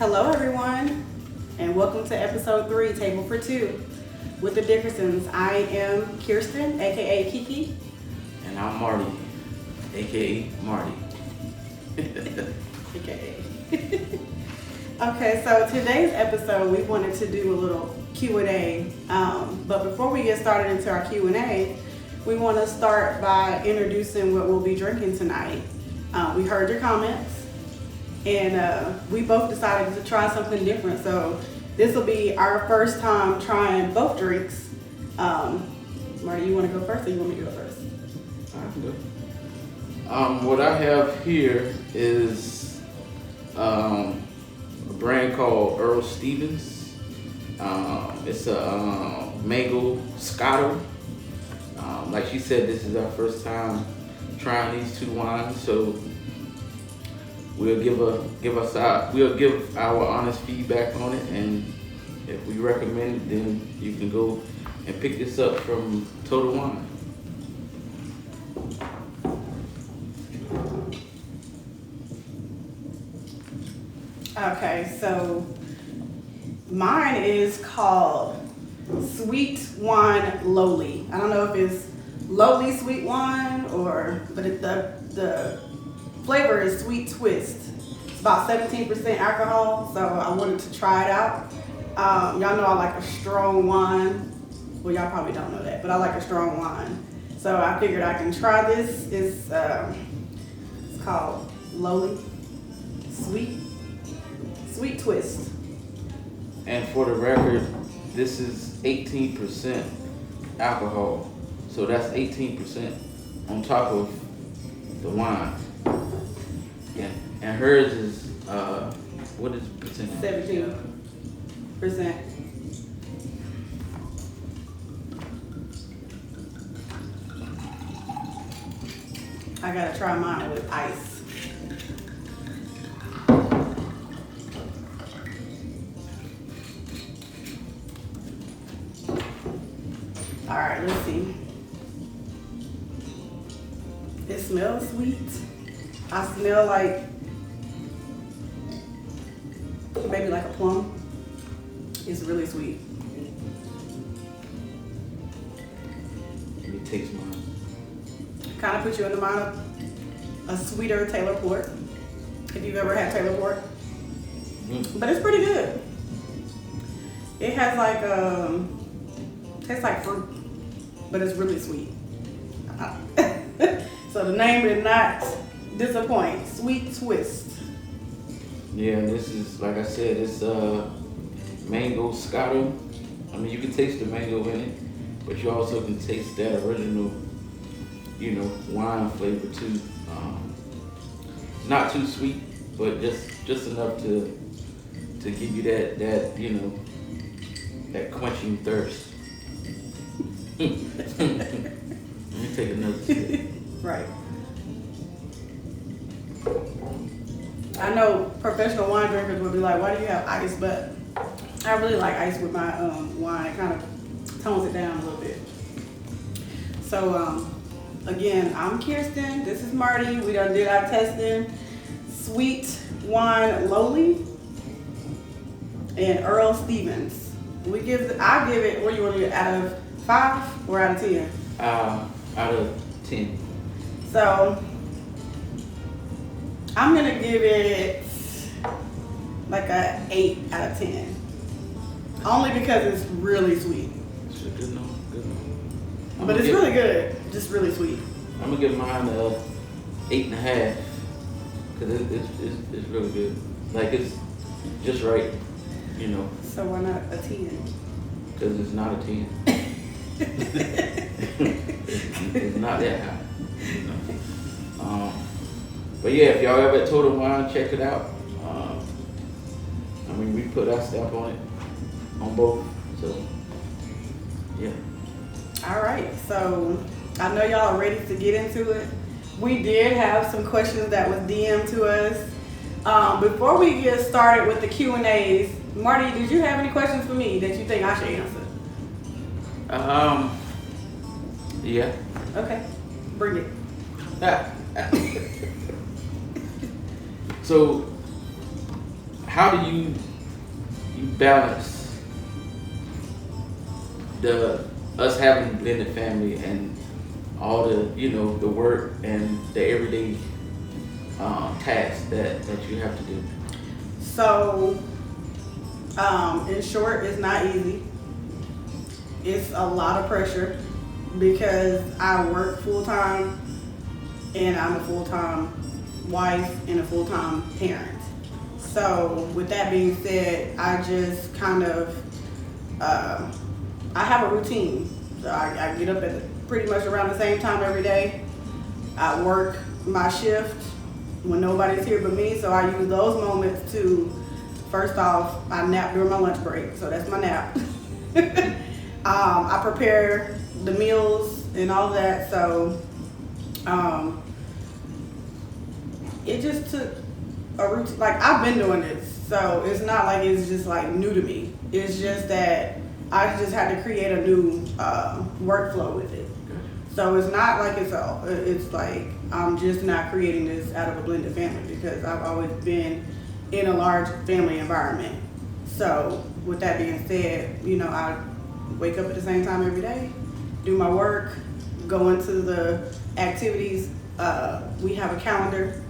Hello, everyone, and welcome to episode 3, Table for Two, with the Dickersons. I am Kirsten, aka Kiki. And I'm Marty, aka Marty. AKA. Okay, so today's episode, we wanted to do a little Q&A. But before we get started into our Q&A, we want to start by introducing what we'll be drinking tonight. We heard your comments, and we both decided to try something different. So this will be our first time trying both drinks. Marty, you want to go first, or you want me to go first? I can go. What I have here is a brand called Earl Stevens. It's a mango Scotto. Like she said, this is our first time trying these two wines, so we'll give our honest feedback on it, and if we recommend it, then you can go and pick this up from Total Wine. Okay, so mine is called Sweet Wine Lowly. I don't know if it's Lowly Sweet Wine but the flavor is Sweet Twist. It's about 17% alcohol, so I wanted to try it out. Y'all know I like a strong wine. Well, y'all probably don't know that, but I like a strong wine. So I figured I can try this. It's called Lowly Sweet Twist. And for the record, this is 18% alcohol. So that's 18% on top of the wine. Yeah. And hers is, what is the percentage? 17%. I gotta try mine with ice. All right, let's see. It smells sweet. I smell like maybe like a plum. It's really sweet. Let me taste mine. Kind of put you in the mind of a sweeter Taylor Port, if you've ever had Taylor Port. But it's pretty good. It has like tastes like fruit, but it's really sweet. So the name did not disappoint. Sweet Twist. Yeah, this is, like I said, it's mango Scotto. I mean, you can taste the mango in it, but you also can taste that original, wine flavor too. Not too sweet, but just enough to give you that that quenching thirst. Let me take another sip. Right. I know professional wine drinkers will be like, why do you have ice? But I really like ice with my wine. It kind of tones it down a little bit. So again, I'm Kirsten. This is Marty. We done did our testing. Sweet Wine Lowly and Earl Stevens. I give it, what do you want to get, out of 5 or out of 10? Out of 10. So I'm gonna give it like a 8 out of 10. Only because it's really sweet. It's a good one. But it's really good. Just really sweet. I'm gonna give mine a 8.5 because it's really good. Like, it's just right, So why not a 10? because it's not a 10. it's not that high. But yeah, if y'all ever at Total Wine, check it out. I mean, we put our stamp on it, on both. So yeah. All right. So I know y'all are ready to get into it. We did have some questions that was DM'd to us. Before we get started with the Q&As, Marty, did you have any questions for me that you think I should answer? Yeah. Okay, bring it. So how do you balance us having a blended family and all the the work and the everyday tasks that you have to do? So, in short, it's not easy. It's a lot of pressure because I work full time and I'm a full time wife and a full time parent. So, with that being said, I just kind of I have a routine. So I get up at pretty much around the same time every day. I work my shift when nobody's here but me. So I use those moments to, first off, I nap during my lunch break. So that's my nap. I prepare the meals and all that. So it just took a routine. Like, I've been doing this. So it's not like it's just like new to me. It's just that I just had to create a new workflow with it. So it's not like it's like I'm just not creating this out of a blended family because I've always been in a large family environment. So with that being said, I wake up at the same time every day, do my work, go into the activities. We have a calendar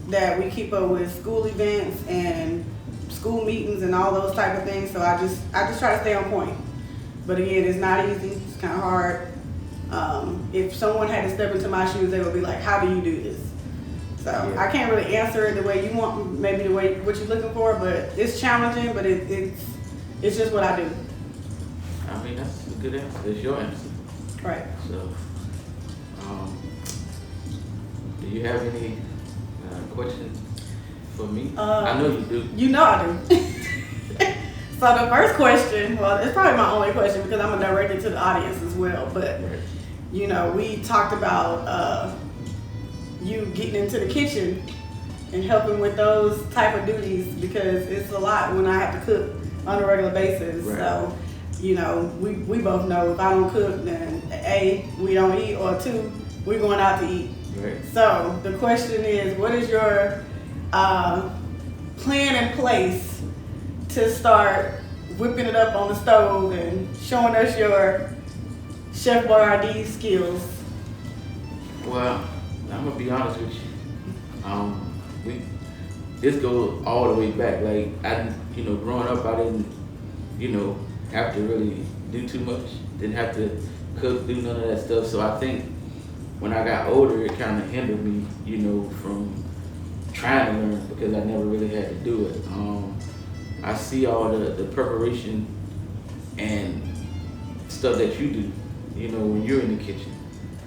that we keep up with school events and school meetings and all those type of things. So I just try to stay on point. But again, it's not easy. It's kind of hard. If someone had to step into my shoes, they would be like, "How do you do this?" So yeah. I can't really answer it the way you want, maybe the way what you're looking for. But it's challenging. But it's just what I do. I mean, that's a good answer. That's your answer. Right. So, do you have any questions for me? I know you do. You know I do. So the first question, well, it's probably my only question because I'm gonna direct it to the audience as well. But we talked about you getting into the kitchen and helping with those type of duties because it's a lot when I have to cook on a regular basis. Right. So, we both know if I don't cook, then A, we don't eat, or 2, we're going out to eat. Right. So the question is, what is your plan in place to start whipping it up on the stove and showing us your Chef Boyardee skills? Well, I'm gonna be honest with you. This goes all the way back. Like growing up, I didn't, have to really do too much. Didn't have to cook, do none of that stuff. So I think when I got older, it kind of hindered me, from trying to learn because I never really had to do it. I see all the preparation and stuff that you do, when you're in the kitchen.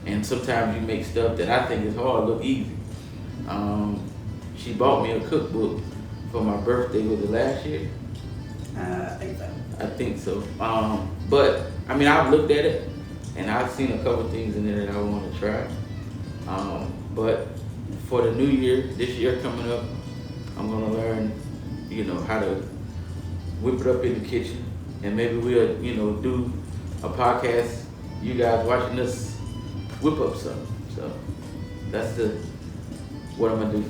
And sometimes you make stuff that I think is hard look easy. She bought me a cookbook for my birthday. Was it last year? I think so. But, I've looked at it and I've seen a couple things in there that I want to try. But for the new year, this year coming up, I'm going to learn, how to whip it up in the kitchen, and maybe we'll, do a podcast, you guys watching us whip up something. So that's what I'm gonna do.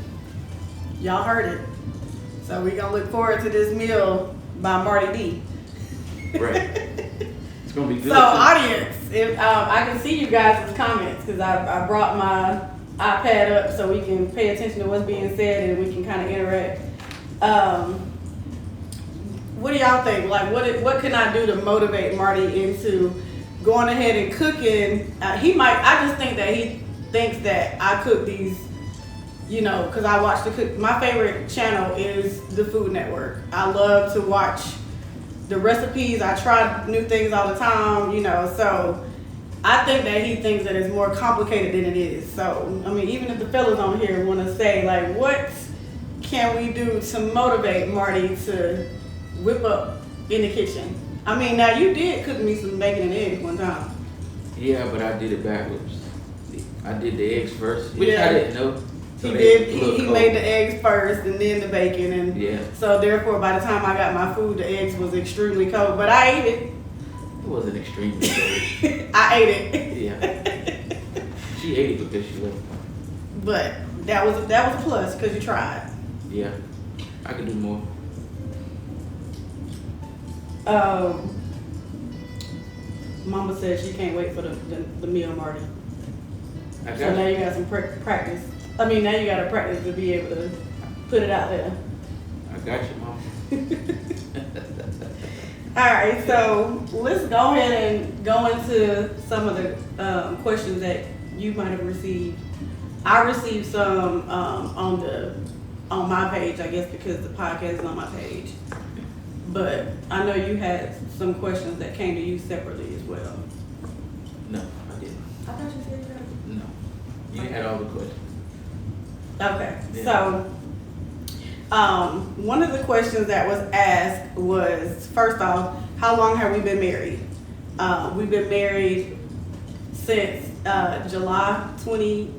Y'all heard it. So we're gonna look forward to this meal by Marty D. Right. It's gonna be good. So audience, if I can see you guys' comments because I brought my iPad up so we can pay attention to what's being said and we can kind of interact. What do y'all think? Like, what can I do to motivate Marty into going ahead and cooking? I just think that he thinks that I cook these, because I watch my favorite channel is the Food Network. I love to watch the recipes. I try new things all the time, so I think that he thinks that it's more complicated than it is. So, even if the fellas on here want to say, like, what can we do to motivate Marty to whip up in the kitchen? Now you did cook me some bacon and eggs one time. Yeah, but I did it backwards. I did the eggs first, which I didn't know. So he made the eggs first and then the bacon, and so therefore by the time I got my food, the eggs was extremely cold. But I ate it. It wasn't extremely cold. I ate it. Yeah. She ate it because she loved it. But that was a plus because you tried. Yeah, I could do more. Mama said she can't wait for the meal, Marty. I got So now you. you got some practice. I mean, now you got to practice to be able to put it out there. I got you, Mom. All right, so let's go ahead and go into some of the questions that you might have received. I received some on my page, I guess, because the podcast is on my page. But I know you had some questions that came to you separately as well. No, I didn't. I thought you said that. No. You had all the questions. Okay, Yeah. so one of the questions that was asked was, first off, how long have we been married? We've been married since July 20.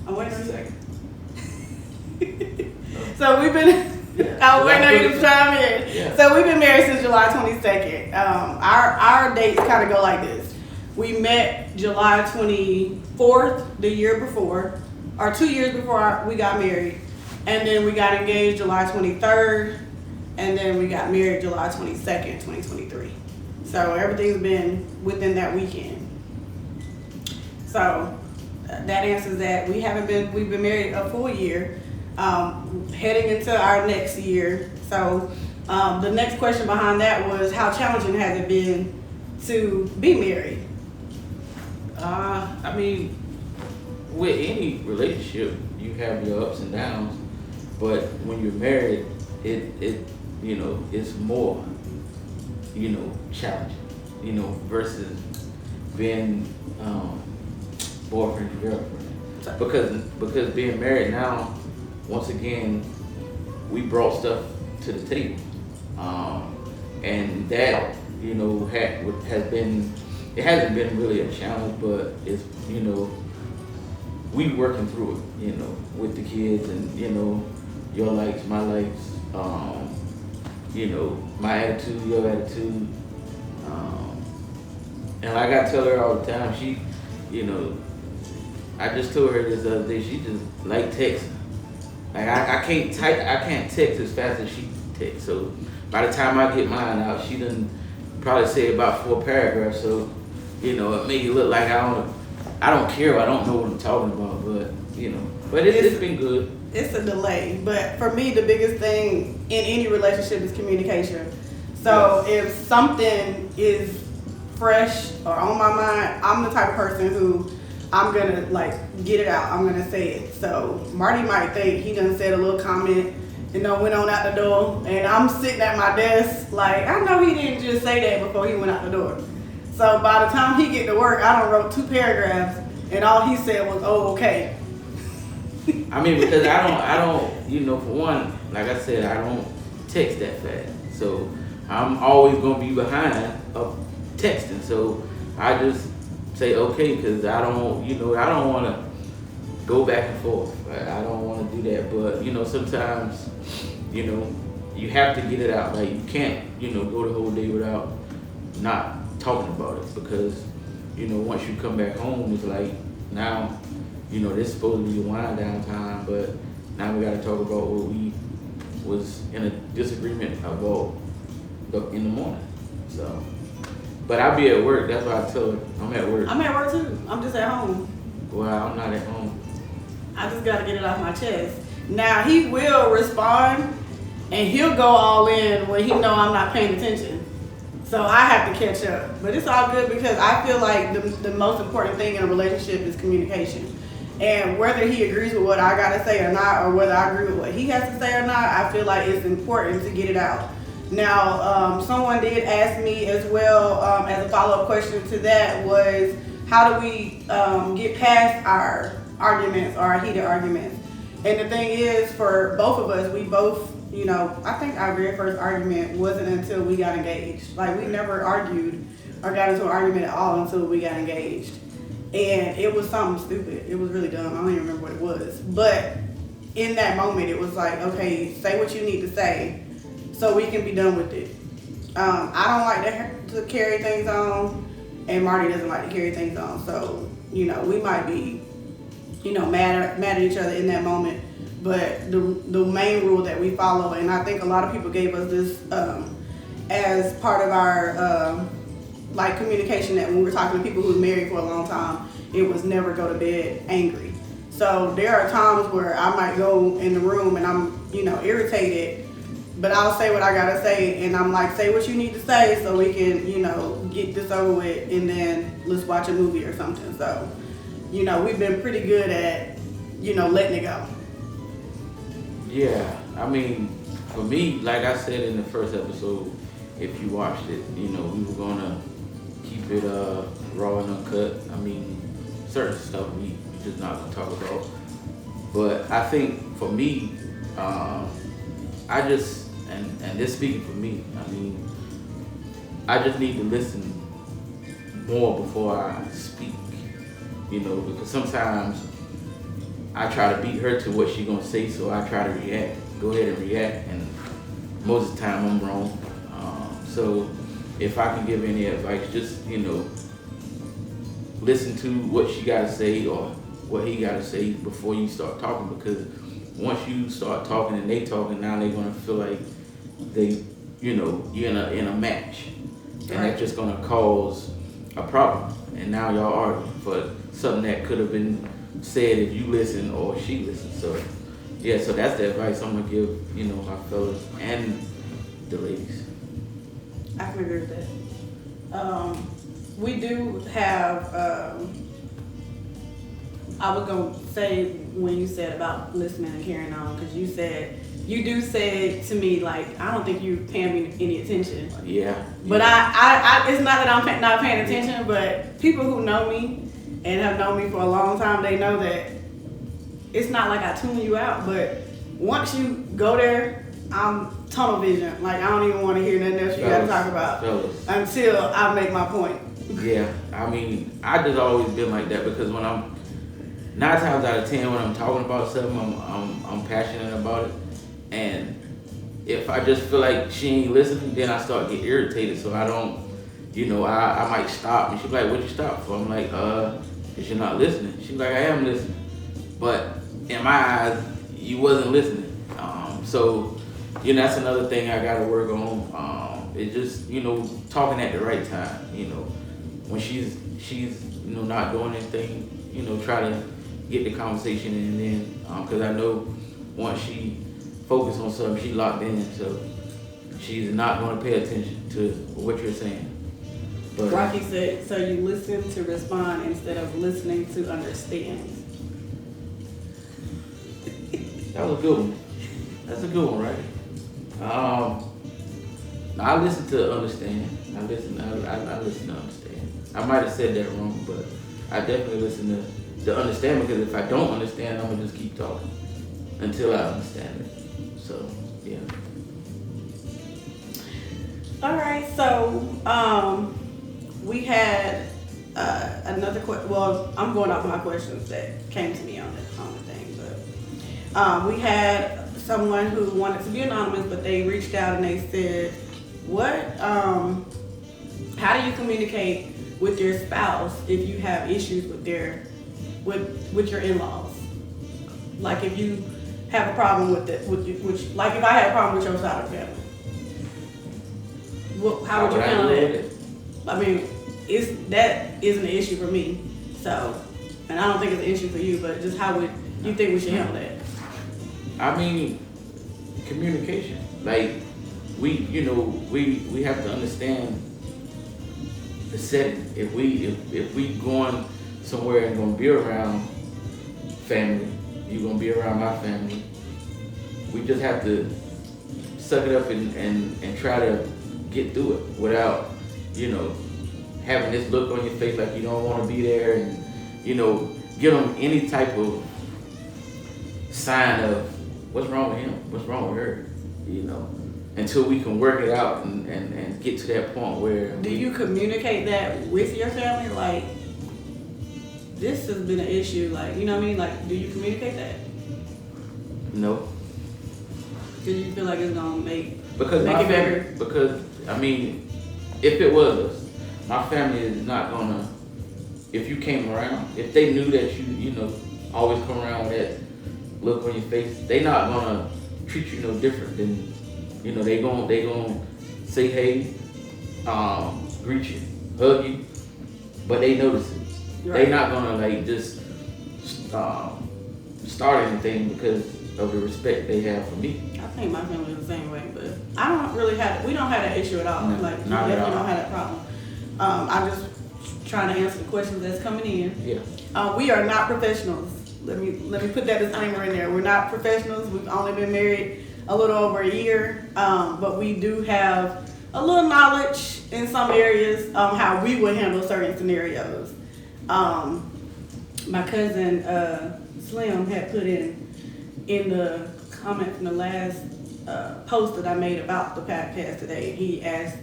Oh, wait a second. So we've been. Oh, wait, no, you can chime in. Yeah. So we've been married since July 22nd. Our dates kind of go like this. We met July 24th the year before, or 2 years before we got married. And then we got engaged July 23rd. And then we got married July 22nd, 2023. So everything's been within that weekend. So that answers that. We've been married a full year. Heading into our next year. So the next question behind that was, how challenging has it been to be married? I mean, with any relationship, you have your ups and downs, but when you're married, it you know, it's more, you know, challenging, you know, versus being boyfriend and girlfriend. Because being married now, once again, we brought stuff to the table, and that, you know, hasn't been really a challenge, but it's, you know, we working through it, you know, with the kids, and, you know, your likes, my likes, you know, my attitude, your attitude, and like I tell her all the time, she, you know, I just told her this other day, she just like texting. Like I can't text as fast as she texts. So by the time I get mine out, she done probably say about 4 paragraphs. So, you know, it made it look like I don't care. I don't know what I'm talking about. But, you know, but it's been good. It's a delay. But for me, the biggest thing in any relationship is communication. So if something is fresh or on my mind, I'm the type of person who I'm gonna like get it out. I'm gonna say it. So Marty might think he done said a little comment, you know, went on out the door, and I'm sitting at my desk like, I know he didn't just say that before he went out the door. So by the time he get to work, I done wrote 2 paragraphs, and all he said was, "Oh, okay." I mean, because I don't, you know, for one, like I said, I don't text that fast. So I'm always gonna be behind of texting. So I just say okay, because I don't want to go back and forth. Right? I don't want to do that. But, you know, sometimes, you know, you have to get it out. Like, you can't, you know, go the whole day without not talking about it, because, you know, once you come back home, it's like, now, you know, this is supposed to be a wind down time, but now we got to talk about what we was in a disagreement about in the morning. So. But I'll be at work. That's why I tell her I'm at work. I'm at work too. I'm just at home. Well, I'm not at home. I just gotta get it off my chest. Now he will respond, and he'll go all in when he know I'm not paying attention. So I have to catch up. But it's all good, because I feel like the most important thing in a relationship is communication. And whether he agrees with what I gotta say or not, or whether I agree with what he has to say or not, I feel like it's important to get it out. Now, someone did ask me as well, as a follow-up question to that, was how do we get past our arguments or our heated arguments? And the thing is, for both of us, we both, you know, I think our very first argument wasn't until we got engaged. Like, we never argued or got into an argument at all until we got engaged. And it was something stupid. It was really dumb. I don't even remember what it was. But in that moment, it was like, okay, say what you need to say so we can be done with it. I don't like to carry things on, and Marty doesn't like to carry things on. So, you know, we might be, you know, mad at each other in that moment. But the main rule that we follow, and I think a lot of people gave us this as part of our like communication, that when we're talking to people who've married for a long time, it was never go to bed angry. So there are times where I might go in the room and I'm, irritated, but I'll say what I gotta say, and I'm like, say what you need to say so we can, get this over with, and then let's watch a movie or something. So, we've been pretty good at, letting it go. Yeah, I mean, for me, like I said in the first episode, if you watched it, we were gonna keep it raw and uncut. I mean, certain stuff we just not gonna talk about. But I think for me, I just, and this speaking for me, I mean, I just need to listen more before I speak, because sometimes I try to beat her to what she gonna say, so I try to react, go ahead and react, and most of the time I'm wrong. So if I can give any advice, just, listen to what she gotta say or what he gotta say before you start talking, because once you start talking and they talking, now they're gonna feel like they, you're in a match, and that's just gonna cause a problem. And now y'all arguing for something that could have been said if you listen or she listened. So yeah, so that's the advice I'm gonna give, my fellas and the ladies. I can agree with that. We do have, I was gonna say when you said about listening and carrying on, because you do say to me, like, I don't think you paying me any attention. Yeah. But I it's not that I'm not paying attention, but people who know me and have known me for a long time, they know that it's not like I tune you out, but once you go there, I'm tunnel vision. Like, I don't even want to hear nothing else you got to talk about until I make my point. Yeah, I mean, I just always been like that, because when I'm 9 times out of 10 when I'm talking about something, I'm passionate about it, and if I just feel like she ain't listening, then I start getting irritated. So I don't, I might stop, and she's like, "What'd you stop for?" I'm like, "Cause you're not listening." She's like, "I am listening," but in my eyes, you wasn't listening. So that's another thing I gotta work on. It's just talking at the right time. When she's not doing anything, try to get the conversation in, and then because I know once she focus on something, she locked in, so she's not going to pay attention to what you're saying. But Rocky said, so you listen to respond instead of listening to understand. That was a good one. That's a good one, right? I listen to understand. I listen to understand. I might have said that wrong, but I definitely listen to understand, because if I don't understand, I'm gonna just keep talking until I understand it. So yeah. All right, so we had another question. Well, I'm going off my questions that came to me on the thing, but we had someone who wanted to be anonymous, but they reached out and they said, how do you communicate with your spouse if you have issues with your in-laws? Like, if you have a problem with it, like if I have a problem with your side of the family, how would you handle that? I mean, that isn't an issue for me, so, and I don't think it's an issue for you, but just how would you think we should handle that? I mean, communication. Like, we have to understand the setting. If we going somewhere and gonna be around family, you're gonna be around my family, we just have to suck it up and try to get through it without, having this look on your face like you don't want to be there, and, give them any type of sign of what's wrong with him, what's wrong with her, until we can work it out and get to that point where... Do you communicate that with your family? Like, this has been an issue, like, you know what I mean? Like, do you communicate that? No. Do you feel like it's gonna make it better? Because, I mean, if it was us, my family is not gonna, if you came around, if they knew that you always come around with that look on your face, they not gonna treat you no different than, they gonna say hey, greet you, hug you, but they notice it. Right. They not gonna like just start anything because of the respect they have for me. I think my family is the same way, but we don't have that issue at all. No, Like, we not at definitely all. don't have that problem. I'm just trying to answer the questions that's coming in. Yeah. We are not professionals. Let me put that disclaimer in there. We're not professionals. We've only been married a little over a year, but we do have a little knowledge in some areas on how we would handle certain scenarios. My cousin Slim had put in the comment from the last post that I made about the podcast today. He asked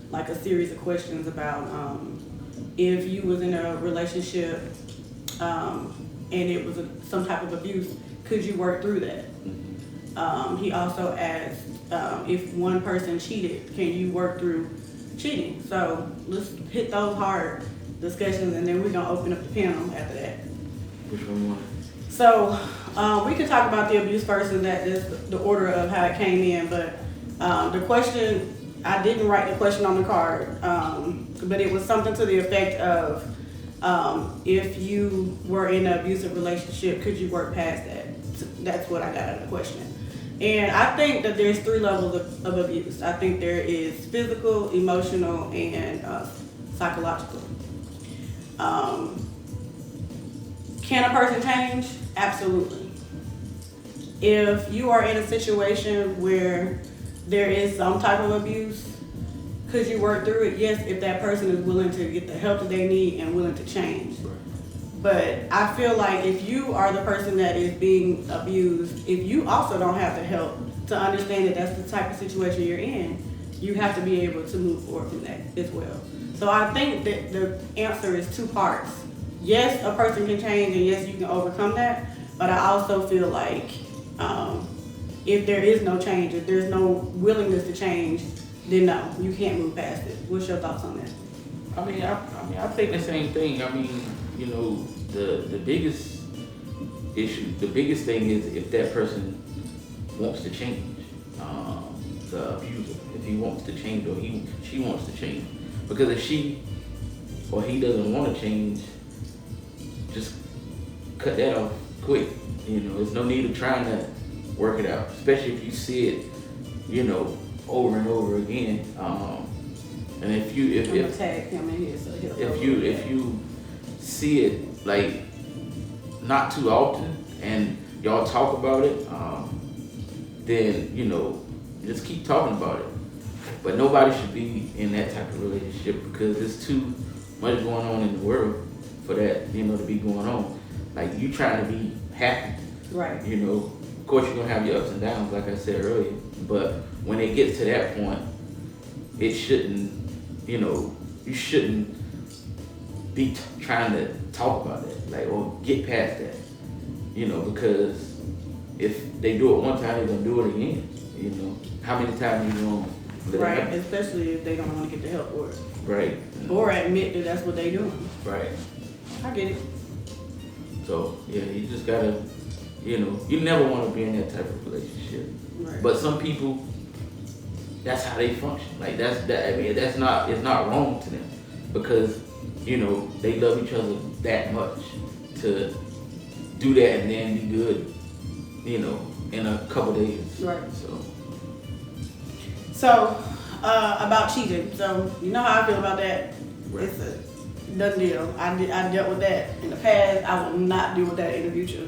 like a series of questions about if you was in a relationship and it was some type of abuse, could you work through that? He also asked if one person cheated, can you work through cheating? So let's hit those hard discussions, and then we're gonna open up the panel after that. Which one you want? So we can talk about the abuse first, and that is the order of how it came in. But the question, I didn't write the question on the card, but it was something to the effect of if you were in an abusive relationship, could you work past that? That's what I got out of the question. And I think that there's 3 levels of abuse. I think there is physical, emotional, and psychological. Can a person change? Absolutely. If you are in a situation where there is some type of abuse, could you work through it? Yes, if that person is willing to get the help that they need and willing to change. But I feel like if you are the person that is being abused, if you also don't have the help to understand that that's the type of situation you're in, you have to be able to move forward from that as well. So I think that the answer is 2 parts. Yes, a person can change, and yes, you can overcome that. But I also feel like if there is no change, if there's no willingness to change, then no, you can't move past it. What's your thoughts on that? I think the same thing. I mean, you know, the biggest issue, the biggest thing is if that person wants to change, the abuser, if he wants to change or she wants to change. Because if she or he doesn't want to change, just cut that off quick. You know, there's no need of trying to work it out, especially if you see it, you know, over and over again. And if tag him in here so he'll if you see it like not too often and y'all talk about it, then you know, just keep talking about it. But nobody should be in that type of relationship because there's too much going on in the world for that, you know, to be going on. Like you trying to be happy, right? You know, of course you're gonna have your ups and downs, like I said earlier. But when it gets to that point, it shouldn't, you know, you shouldn't be trying to talk about it, like, or get past that, you know, because if they do it one time, they're gonna do it again. You know, how many times you gonna let it Right, happen? especially if they don't want to get the help for it. Right. Or admit that that's what they doing. Right. I get it. So yeah, you just gotta, you know, you never want to be in that type of relationship. Right. But some people, that's how they function. Like I mean, it's not wrong to them because, you know, they love each other that much to do that and then be good, you know, in a couple days. Right. So about cheating. So you know how I feel about that. Right. It's a done deal. I dealt with that in the past. I will not deal with that in the future.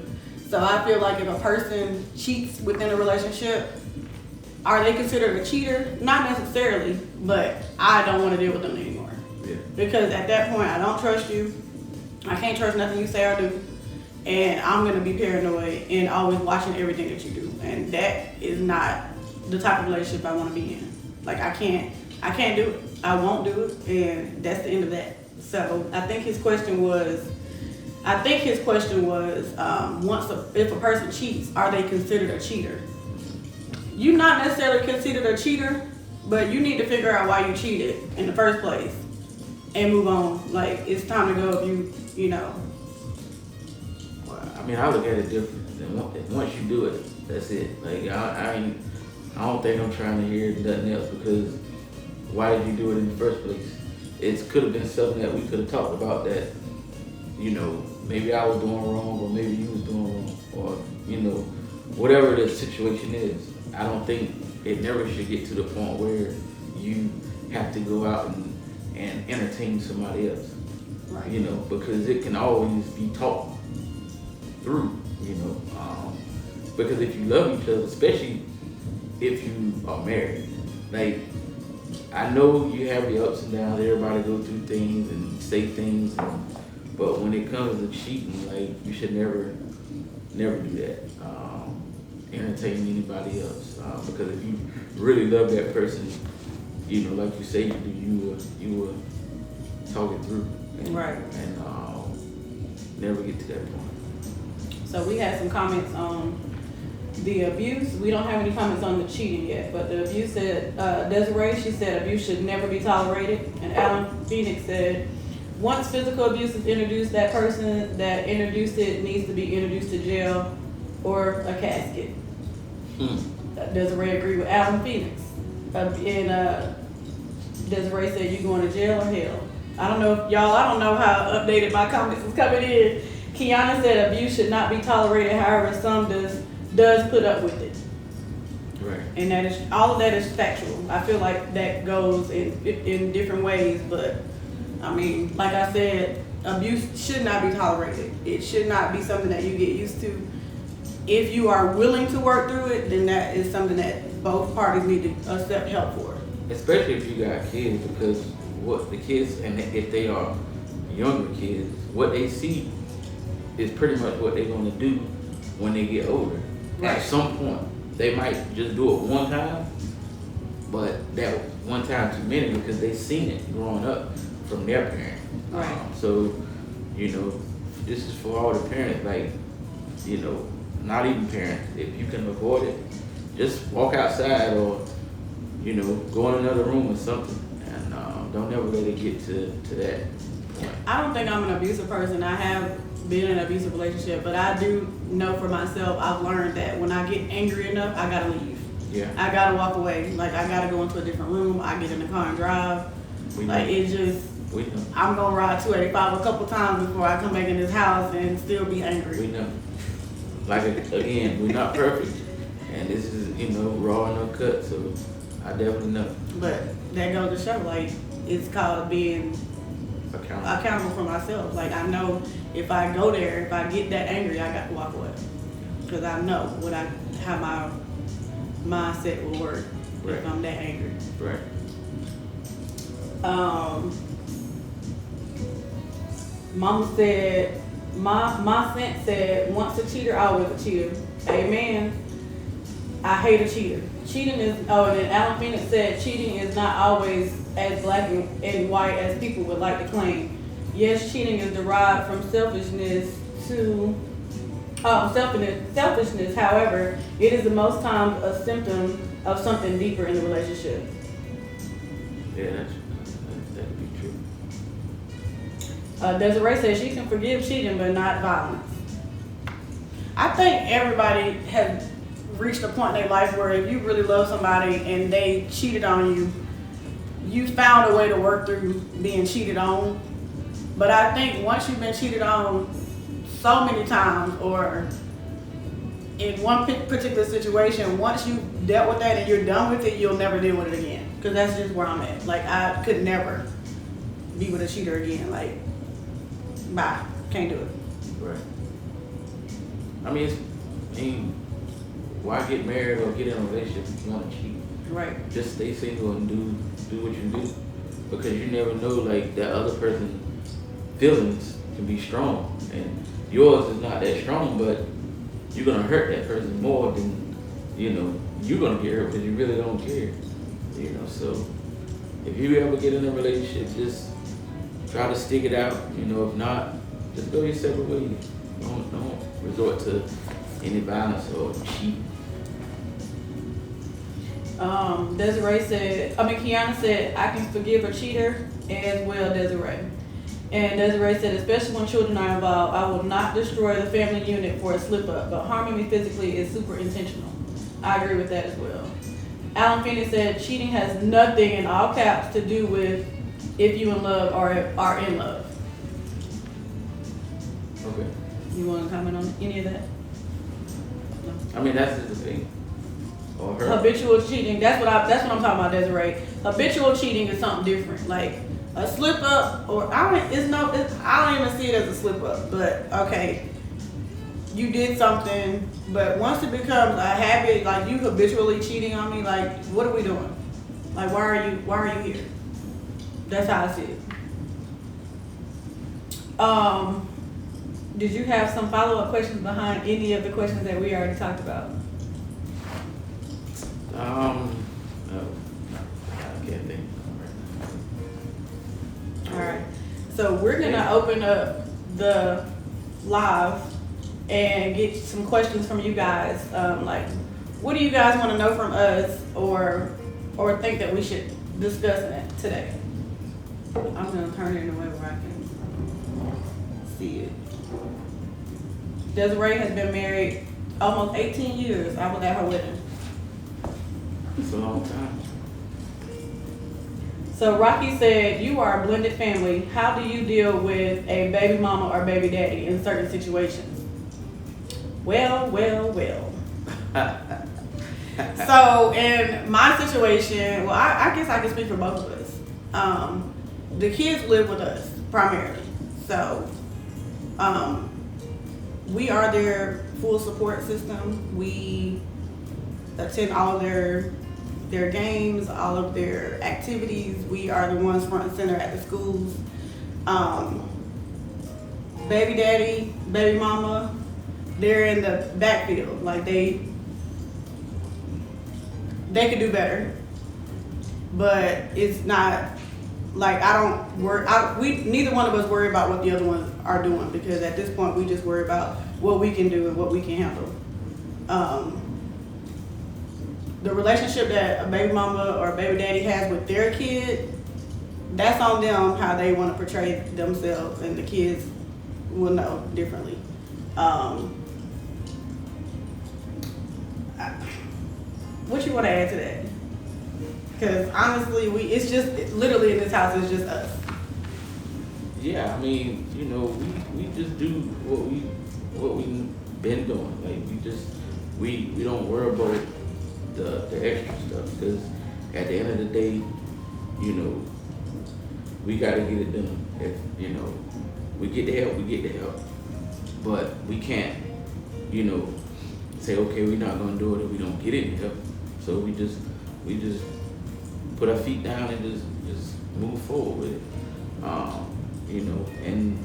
So I feel like if a person cheats within a relationship, are they considered a cheater? Not necessarily, but I don't want to deal with them anymore. Yeah. Because at that point, I don't trust you. I can't trust nothing you say or do. And I'm going to be paranoid and always watching everything that you do. And that is not the type of relationship I want to be in. Like, I can't do it. I won't do it. And that's the end of that. So I think his question was, if a person cheats, are they considered a cheater? You're not necessarily considered a cheater, but you need to figure out why you cheated in the first place and move on. Like, it's time to go if you know. Well, I mean, I look at it different. Once you do it, that's it. Like I don't think I'm trying to hear nothing else because why did you do it in the first place? It could have been something that we could have talked about that, you know, maybe I was doing wrong or maybe you was doing wrong or, you know, whatever the situation is. I don't think it never should get to the point where you have to go out and entertain somebody else. Right. You know, because it can always be talked through, you know. Because if you love each other, especially if you are married, like, I know you have your ups and downs, everybody go through things and say things, but when it comes to cheating, like, you should never do that. Entertain anybody else. Because if you really love that person, you know, like you say, you will talk it through. Right. And never get to that point. So we had some comments on the abuse. We don't have any comments on the cheating yet, but the abuse said, Desiree, she said abuse should never be tolerated. And Alan Phoenix said, once physical abuse is introduced, that person that introduced it needs to be introduced to jail or a casket. Desiree agreed with Alan Phoenix. And Desiree said, you going to jail or hell? I don't know if y'all, I don't know how updated my comments is coming in. Kiana said abuse should not be tolerated, however, some does put up with it. Right. And that is, all of that is factual. I feel like that goes in different ways, but I mean, like I said, abuse should not be tolerated. It should not be something that you get used to. If you are willing to work through it, then that is something that both parties need to accept help for. Especially if you got kids, because what the kids, and if they are younger kids, what they see is pretty much what they're going to do when they get older. Right. At some point, they might just do it one time, but that one time too many because they seen it growing up from their parents. Right. So, you know, this is for all the parents, like, you know, not even parents. If you can avoid it, just walk outside or, you know, go in another room or something, and don't ever let it get to that point. I don't think I'm an abusive person. I have been in an abusive relationship, but I do know for myself, I've learned that when I get angry enough, I gotta leave. Yeah. I gotta walk away. Like, I gotta go into a different room. I get in the car and drive. Like, it just, I'm gonna ride 285 a couple times before I come back in this house and still be angry. We know. Like, again, we're not perfect, and this is, you know, raw and uncut, so I definitely know. But that goes to show, like, it's called being accountable for myself. Like, I know if I go there, if I get that angry, I got to walk away. Because I know how my mindset will work if I'm that angry. Right. Mama said, my sense said, once a cheater, always a cheater. Amen. I hate a cheater. Cheating is, and then Alan Phoenix said, cheating is not always as black and white as people would like to claim. Yes, cheating is derived from selfishness. However, it is the most times a symptom of something deeper in the relationship. Yeah, that'd be true. Desiree says she can forgive cheating, but not violence. I think everybody has reached a point in their life where if you really love somebody and they cheated on you, you found a way to work through being cheated on. But I think once you've been cheated on so many times, or in one particular situation, once you dealt with that and you're done with it, you'll never deal with it again. Because that's just where I'm at. Like, I could never be with a cheater again. Like, bye. Can't do it. Right. I mean, why get married or get in a relationship if you want to cheat? Right. Just stay single and do what you do, because you never know, like, that other person's feelings can be strong, and yours is not that strong, but you're gonna hurt that person more than, you know, you're gonna get hurt because you really don't care, you know. So if you ever get in a relationship, just try to stick it out, you know. If not, just go your separate ways. Don't resort to any violence or cheat. Kiana said, I can forgive a cheater as well, Desiree. And Desiree said, especially when children are involved, I will not destroy the family unit for a slip up, but harming me physically is super intentional. I agree with that as well. Alan Finney said cheating has nothing in all caps to do with if you in love or are in love. Okay. You want to comment on any of that? I mean, that's just the thing. Or her. Habitual cheating. That's what I'm talking about, Desiree. Habitual cheating is something different. Like a slip up, or I don't even see it as a slip up. But okay, you did something, but once it becomes a habit, like you habitually cheating on me, like what are we doing? Like why are you here? That's how I see it. Did you have some follow-up questions behind any of the questions that we already talked about? No, I can't think. All right. So we're gonna open up the live and get some questions from you guys. Like, what do you guys want to know from us, or think that we should discuss today? I'm gonna turn it in a way where I can see it. Desiree has been married almost 18 years. I was at her wedding. It's a long time. So Rocky said, you are a blended family. How do you deal with a baby mama or baby daddy in certain situations? Well. So in my situation, well, I guess I can speak for both of us. The kids live with us primarily. So we are their full support system. We attend all of their games, all of their activities. We are the ones front and center at the schools. Baby daddy, baby mama, they're in the backfield. Like they could do better, but it's not like I don't worry. Neither one of us worry about what the other ones are doing, because at this point we just worry about what we can do and what we can handle. The relationship that a baby mama or a baby daddy has with their kid, that's on them, how they want to portray themselves, and the kids will know differently. What you want to add to that? Because honestly, it's just literally in this house, it's just us. Yeah, I mean, we just do what we've been doing. Like we don't worry about the extra stuff, because at the end of the day, we got to get it done. If we get the help, we get the help, but we can't say, okay, we're not gonna do it if we don't get any help. So we just put our feet down and just move forward with it, and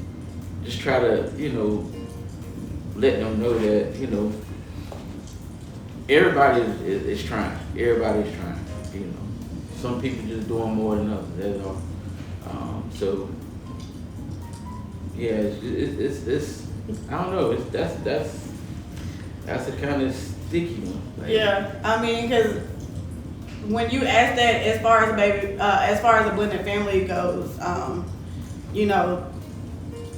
just try to let them know that everybody is trying. Everybody's trying. Some people just doing more than others. That's all. So yeah, it's I don't know. That's a kind of sticky one. Like, yeah, I mean, because when you ask that, as far as a blended family goes,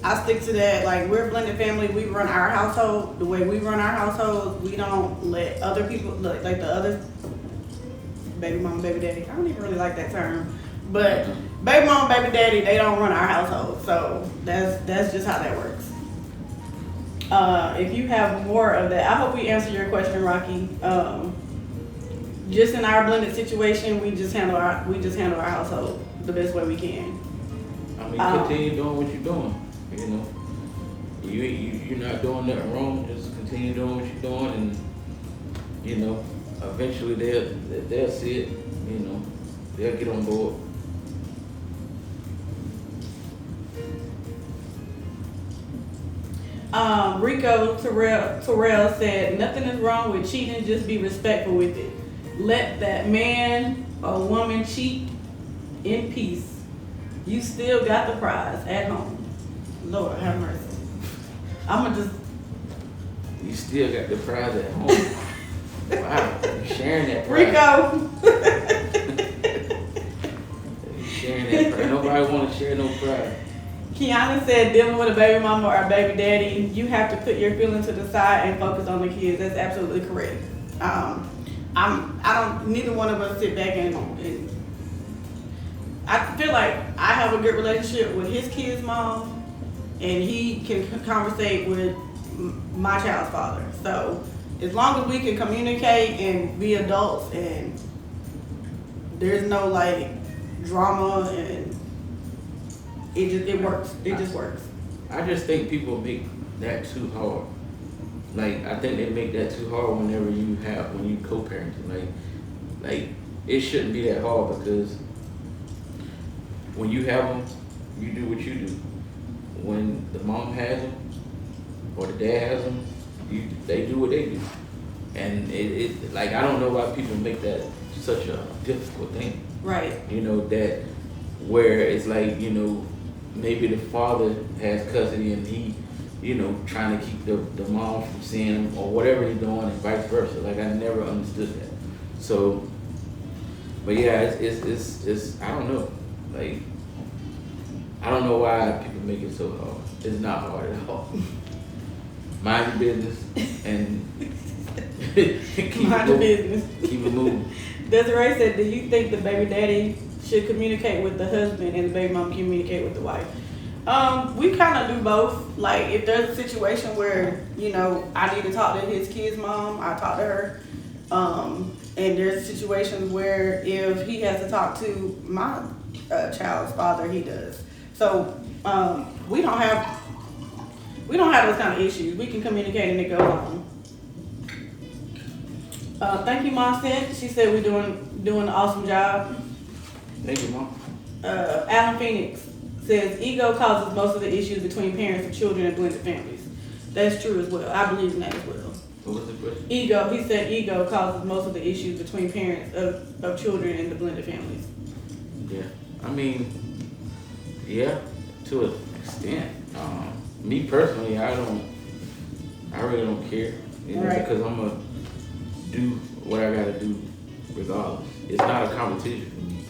I stick to that. Like, we're a blended family. We run our household the way we run our household. We don't let other people, like the other baby mama, baby daddy. I don't even really like that term, but baby mama, baby daddy, they don't run our household. So that's just how that works. If you have more of that, I hope we answer your question, Rocky. Just in our blended situation, we just handle our household the best way we can. I mean, continue doing what you're doing. You're not doing nothing wrong. Just continue doing what you're doing, and eventually they'll see it. They'll get on board. Rico Terrell said, nothing is wrong with cheating, just be respectful with it. Let that man or woman cheat in peace. You still got the prize at home. Lord have mercy. You still got the prize at home. Wow, you're sharing that prize. Rico. You're sharing that prize. Nobody want to share no prize. Kiana said, dealing with a baby mama or a baby daddy, you have to put your feelings to the side and focus on the kids. That's absolutely correct. neither one of us sit back and I feel like I have a good relationship with his kid's mom, and he can conversate with my child's father. So as long as we can communicate and be adults, and there's no like drama, and it works. It just works. I just think people make that too hard. Like, I think they make that too hard when you co-parenting. Like it shouldn't be that hard, because when you have them, you do what you do. When the mom has them or the dad has them, they do what they do. And it like, I don't know why people make that such a difficult thing. Right. You know, that where it's like, you know, maybe the father has custody and he, you know, trying to keep the mom from seeing him or whatever he's doing, and vice versa. Like, I never understood that. So, but yeah, it's I don't know. Like, I don't know why people make it so hard. It's not hard at all. Mind your business and Mind your business. Keep it moving. Desiree said, do you think the baby daddy should communicate with the husband and the baby mom communicate with the wife? We kind of do both. Like, if there's a situation where, you know, I need to talk to his kid's mom, I talk to her. And there's situations where if he has to talk to my child's father, he does. So we don't have those kind of issues. We can communicate and it goes on. Thank you, Mom. She said we're doing an awesome job. Thank you, Mom. Alan Phoenix says ego causes most of the issues between parents and children in blended families. That's true as well. I believe in that as well. What was the question? Ego. He said ego causes most of the issues between parents of children in the blended families. Yeah. I mean, yeah, to an extent. Me personally, I really don't care. You know, right. Because I'm gonna do what I gotta do regardless. It's not a competition for me.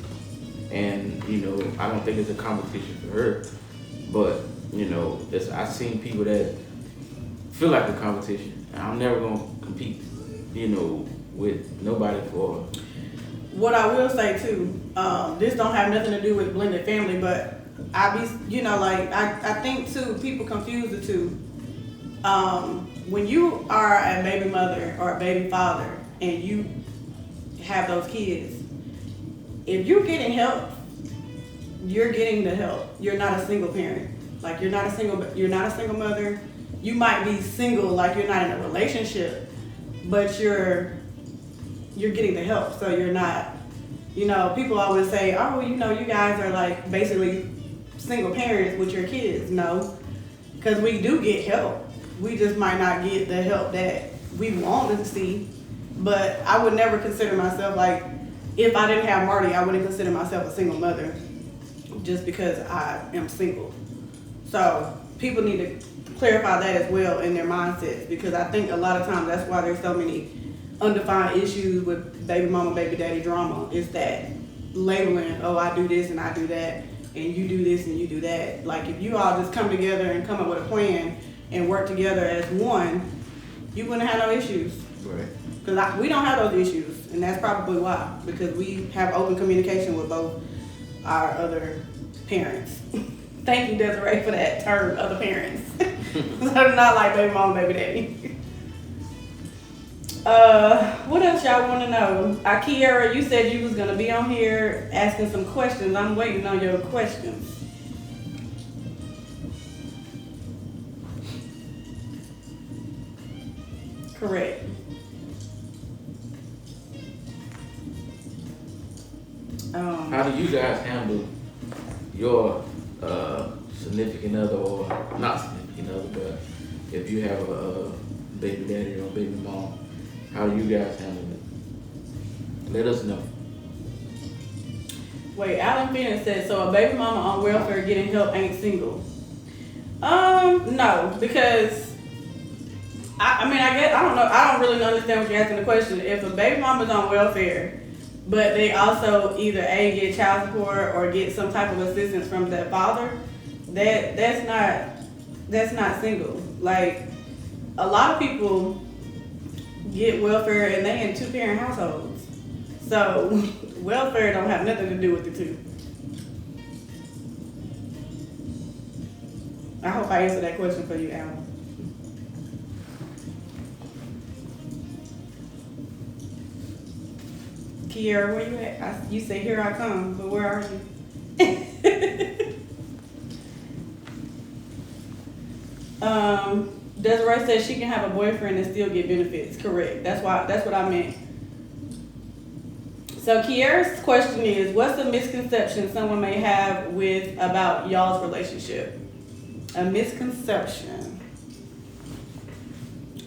And, you know, I don't think it's a competition for her. But, you know, I've seen people that feel like a competition. And I'm never gonna compete, you know, with nobody for. What I will say too, this don't have nothing to do with blended family, but I think too, people confuse the two. When you are a baby mother or a baby father and you have those kids, if you're getting help, you're getting the help. You're not a single parent. Like, you're not a single mother. You might be single, like you're not in a relationship, but you're getting the help. So you're not, you know, people always say, oh, you know, you guys are like basically single parents with your kids. No, because we do get help. We just might not get the help that we want to see. But I would never consider myself, like, if I didn't have Marty, I wouldn't consider myself a single mother just because I am single. So people need to clarify that as well in their mindsets, because I think a lot of times that's why there's so many undefined issues with baby mama, baby daddy drama, is that labeling, oh, I do this and I do that, and you do this and you do that. Like, if you all just come together and come up with a plan and work together as one, you wouldn't have no issues. Right. Because we don't have those issues, and that's probably why, because we have open communication with both our other parents. Thank you, Desiree, for that term, other parents. I'm not like baby mom, baby daddy. What else y'all want to know? Kiara, you said you was going to be on here asking some questions. I'm waiting on your questions. Correct. How do you guys handle your significant other, or not significant other, but if you have a baby daddy or a baby mom, how do you guys handle it? Let us know. Wait, Alan Phoenix said, so a baby mama on welfare getting help ain't single. No, because I guess, I don't know, I don't really understand what you're asking the question. If a baby mama's on welfare, but they also either A, get child support or get some type of assistance from their father, that's not single. Like, a lot of people get welfare, and they in 2-parent households. So welfare don't have nothing to do with the two. I hope I answered that question for you, Alan. Kiara, where you at? You say here I come, but where are you? Desiree says she can have a boyfriend and still get benefits. Correct. That's what I meant. So Kiara's question is, what's the misconception someone may have about y'all's relationship? A misconception.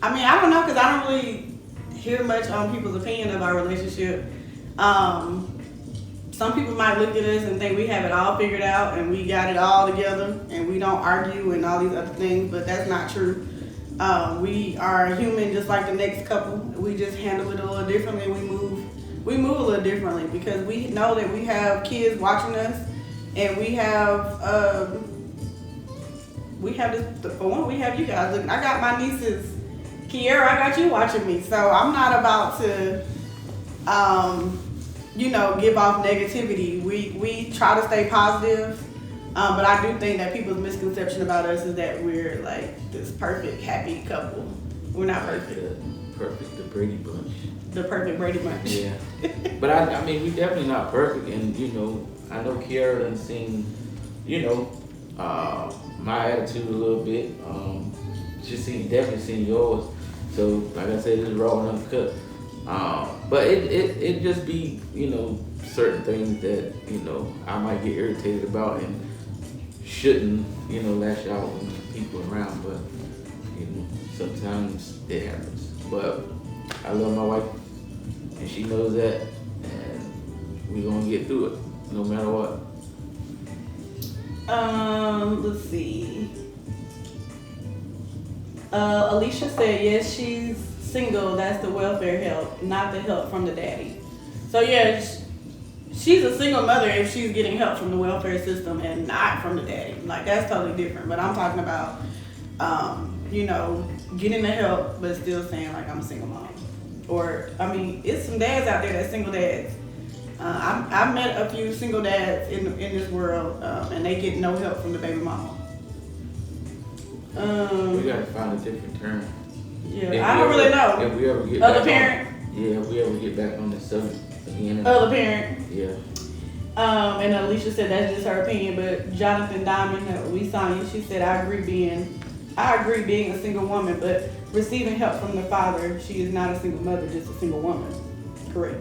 I mean, I don't know, because I don't really hear much on people's opinion of our relationship. Some people might look at us and think we have it all figured out and we got it all together and we don't argue and all these other things, but that's not true. We are human just like the next couple. We just handle it a little differently. We move a little differently because we know that we have kids watching us, and we have for one, we have you guys looking. I got my nieces. Kiara, I got you watching me, so I'm not about to give off negativity. We try to stay positive, but I do think that people's misconception about us is that we're like this perfect, happy couple. We're not perfect. The Brady Bunch. The perfect Brady Bunch. Yeah. But I mean, we definitely not perfect, and I know Kiara done seen, my attitude a little bit. She's definitely seen yours. So like I said, it's raw and uncut. But it just be, certain things that, I might get irritated about and shouldn't, lash out when people around, but, sometimes it happens. But I love my wife, and she knows that, and we're gonna get through it, no matter what. Let's see. Alicia said, yes, she's single. That's the welfare help, not the help from the daddy. So yeah, she's a single mother if she's getting help from the welfare system and not from the daddy. Like, that's totally different. But I'm talking about, getting the help, but still saying like I'm a single mom. Or, I mean, it's some dads out there that's single dads. I've met a few single dads in this world, and they get no help from the baby mama. We gotta find a different term. Yeah, I don't really know. If we ever get other back parent. If we ever get back on this subject again. Other parent. Yeah. And Alicia said that's just her opinion, but Jonathan Diamond, we saw you. She said I agree being a single woman, but receiving help from the father, she is not a single mother, just a single woman. Correct.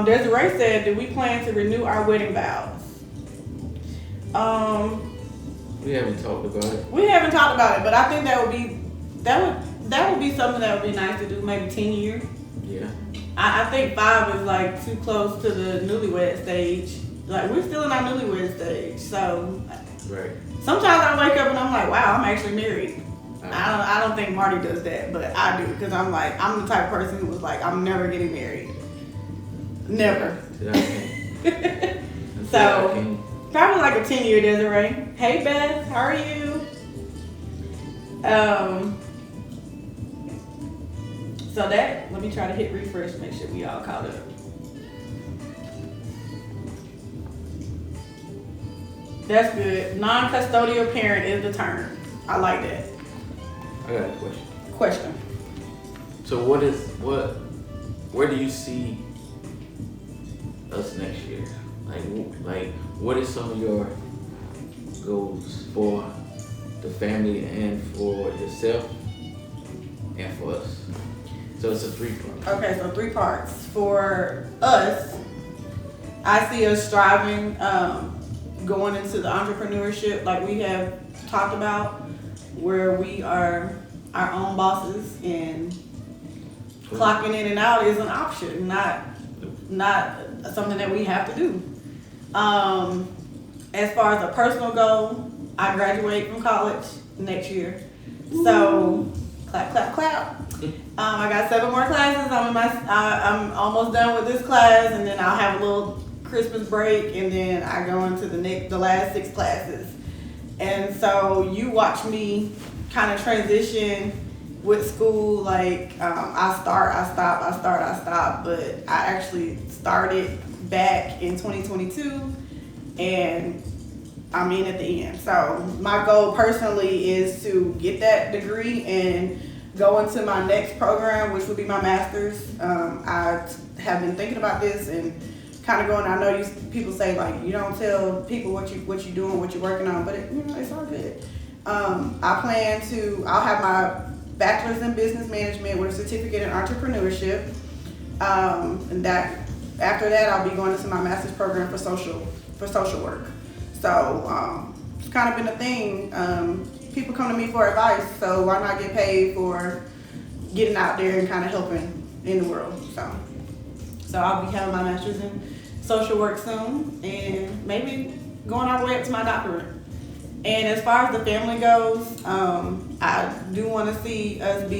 Desiree said, do we plan to renew our wedding vows? We haven't talked about it. We haven't talked about it, but I think that would be something that would be nice to do, maybe 10 years. Yeah. I think 5 is like too close to the newlywed stage. Like, we're still in our newlywed stage, so. Right. Sometimes I wake up and I'm like, wow, I'm actually married. I don't think Marty does that, but I do, because I'm the type of person who was like, I'm never getting married. Never. So, probably like a 10-year Desiree. Hey Beth, how are you? So let me try to hit refresh, make sure we all caught up. That's good. Non-custodial parent is the term. I like that. I got a question. Question. So where do you see us next year? Like what is some of your goals for the family and for yourself and for us? So it's a 3-part. Okay, so 3 parts. For us, I see us striving, going into the entrepreneurship like we have talked about, where we are our own bosses and clocking in and out is an option, not something that we have to do. As far as a personal goal, I graduate from college next year. So clap, clap, clap. I got 7 more classes. I'm almost done with this class, and then I'll have a little Christmas break, and then I go into the last 6 classes. And so you watch me kind of transition with school, like I stop, but I actually started back in 2022, and I'm in at the end. So my goal personally is to get that degree and go into my next program, which would be my master's. I have been thinking about this and kind of going. I know people say like you don't tell people what you're doing, what you're working on, but it's all good. I'll have my bachelor's in business management with a certificate in entrepreneurship, and that after that I'll be going into my master's program for social work. So it's kind of been a thing. People come to me for advice, so why not get paid for getting out there and kind of helping in the world? So I'll be having my master's in social work soon, and maybe going all the way up to my doctorate. And as far as the family goes, I do want to see us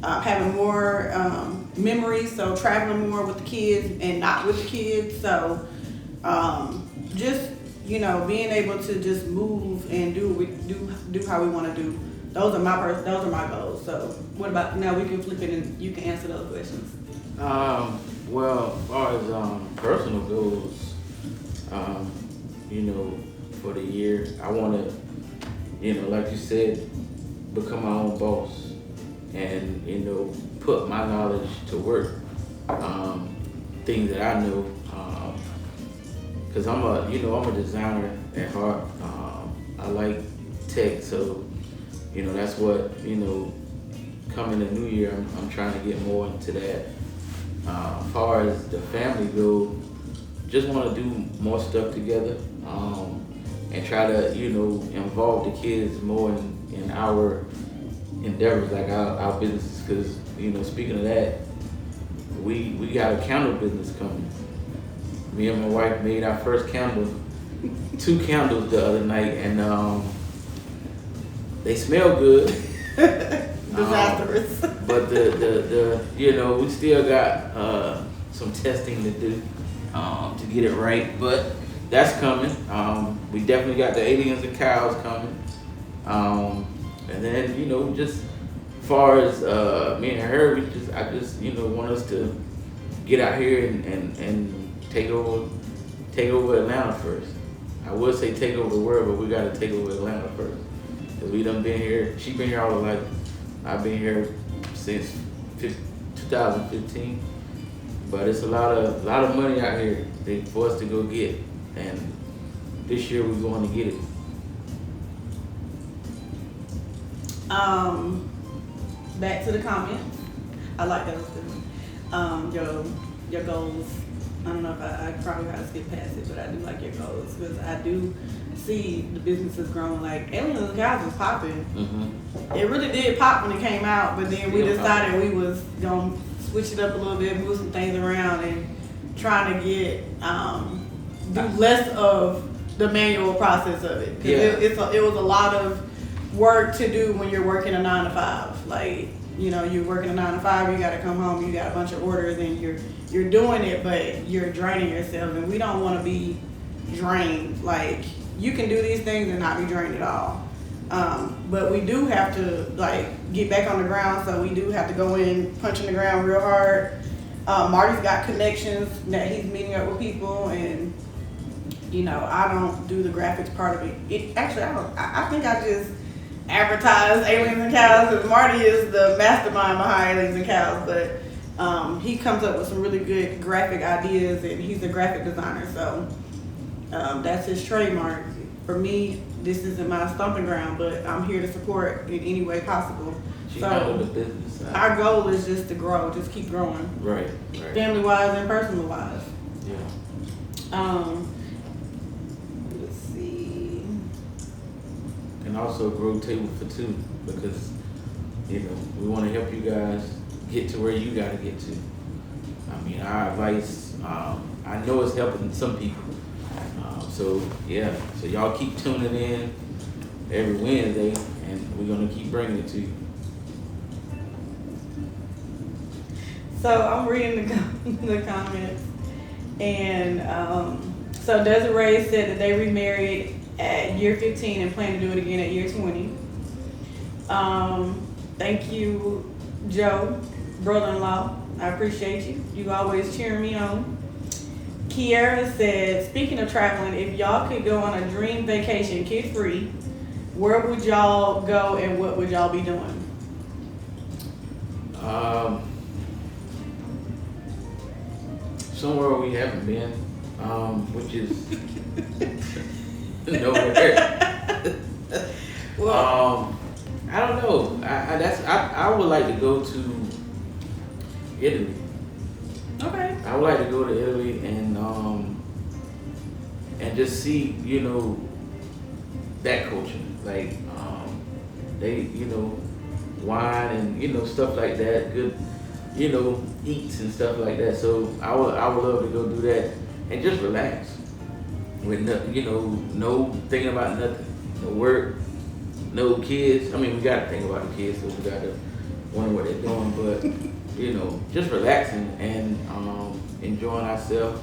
having more memories, so traveling more with the kids and not with the kids. So just being able to just move and do how we want to do. Those are my goals. So what about now? We can flip it and you can answer those questions. Well, as far as personal goals, for the year, I want to, like you said, become my own boss and, put my knowledge to work. Things that I know, because I'm a designer at heart. I like tech, so, that's what, coming the new year, I'm trying to get more into that. As far as the family go, just want to do more stuff together, and try to, involve the kids more in our endeavors, like our businesses. Because, speaking of that, we got a candle business coming. Me and my wife made our first candle, 2 candles the other night, and they smell good. Disastrous. But the we still got some testing to do to get it right, but that's coming. We definitely got the aliens and cows coming, and then just as far as me and her, I just want us to get out here and take over Atlanta first. I would say take over the world, but we got to take over Atlanta first, because we done been here. She been here all her life. I've been here since 2015, but it's a lot of money out here for us to go get, and this year we're going to get it. Back to the comments. I like those too. Your goals. I don't know if I probably gotta skip past it, but I do like your goals because I do see the businesses growing. Like Aliens and Cows was popping. Mm-hmm. It really did pop when it came out, but then we decided we was gonna switch it up a little bit, move some things around, and trying to get do less of the manual process of it. Cause it was a lot of work to do when you're working a 9 to 5. Like you're working a 9 to 5, you got to come home, you got a bunch of orders, and you're doing it, but you're draining yourself, and we don't want to be drained. Like you can do these things and not be drained at all, but we do have to get back on the ground. So we do have to go in, punch in the ground real hard. Marty's got connections that he's meeting up with people, and I don't do the graphics part of it. Actually, I think I just advertise Aliens and Cows because Marty is the mastermind behind Aliens and Cows, but he comes up with some really good graphic ideas, and he's a graphic designer, so that's his trademark. For me, this isn't my stomping ground, but I'm here to support in any way possible. So the business side. Our goal is just to grow, just keep growing. Right. Family wise and personal wise. Yeah. Let's see. And also grow Table for Two, because we want to help you guys get to where you got to get to. I mean, our advice, I know it's helping some people. So y'all keep tuning in every Wednesday, and we're gonna keep bringing it to you. So I'm reading the comments, and so Desiree said that they remarried at year 15 and plan to do it again at year 20. Thank you, Joe, brother-in-law. I appreciate you. You always cheering me on. Kiara said, speaking of traveling, if y'all could go on a dream vacation, kid-free, where would y'all go and what would y'all be doing? Somewhere we haven't been, which is nowhere. Well, I don't know. I would like to go to Italy. okay. I would like to go to Italy and just see, that culture. Like they, wine and stuff like that. Good, eats and stuff like that. So I would love to go do that and just relax with no thinking about nothing, no work, no kids. I mean, we got to think about the kids, so we got to wonder what they're doing, but just relaxing and enjoying ourselves,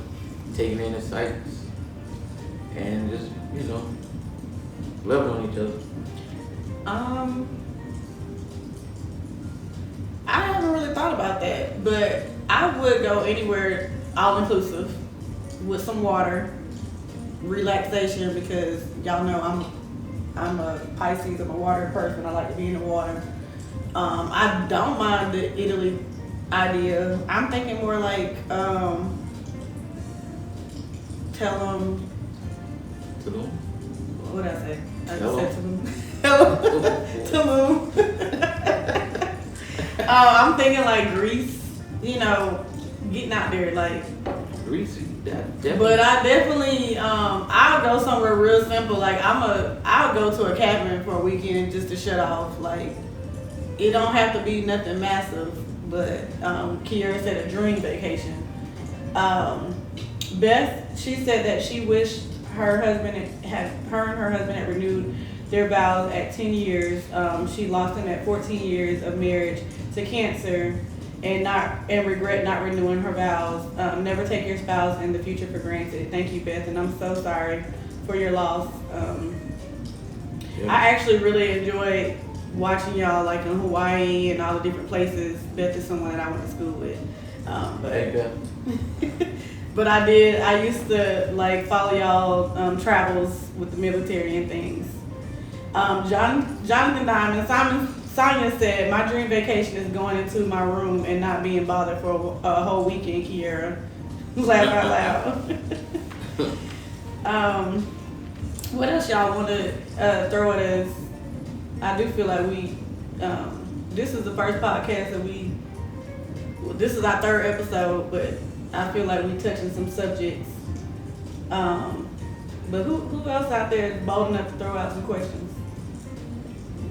taking in the sights, and just loving on each other. I haven't really thought about that, but I would go anywhere all inclusive with some water, relaxation, because y'all know I'm a Pisces, I'm a water person. I like to be in the water. I don't mind the Italy idea. I'm thinking more like Tulum. what did I say? I just Hello. said Tulum. I'm thinking like Greece, getting out there, like. Greasy, definitely. But I definitely, I'll go somewhere real simple. Like I'll go to a cabin for a weekend just to shut off. Like it don't have to be nothing massive. But Kiara said a dream vacation. Beth, she said that she wished her and her husband had renewed their vows at 10 years. She lost him at 14 years of marriage to cancer. And regret not renewing her vows. Never take your spouse in the future for granted. Thank you, Beth, and I'm so sorry for your loss. I actually really enjoyed watching y'all like in Hawaii and all the different places. Beth is someone that I went to school with. Hey, Beth. But I used to like follow y'all travels with the military and things. Jonathan Diamond, Sonia said, my dream vacation is going into my room and not being bothered for a whole weekend, Kiara. Laugh out loud. What else y'all want to throw at us? I do feel like this is the first podcast that this is our third episode, but I feel like we touching some subjects. But who else out there is bold enough to throw out some questions?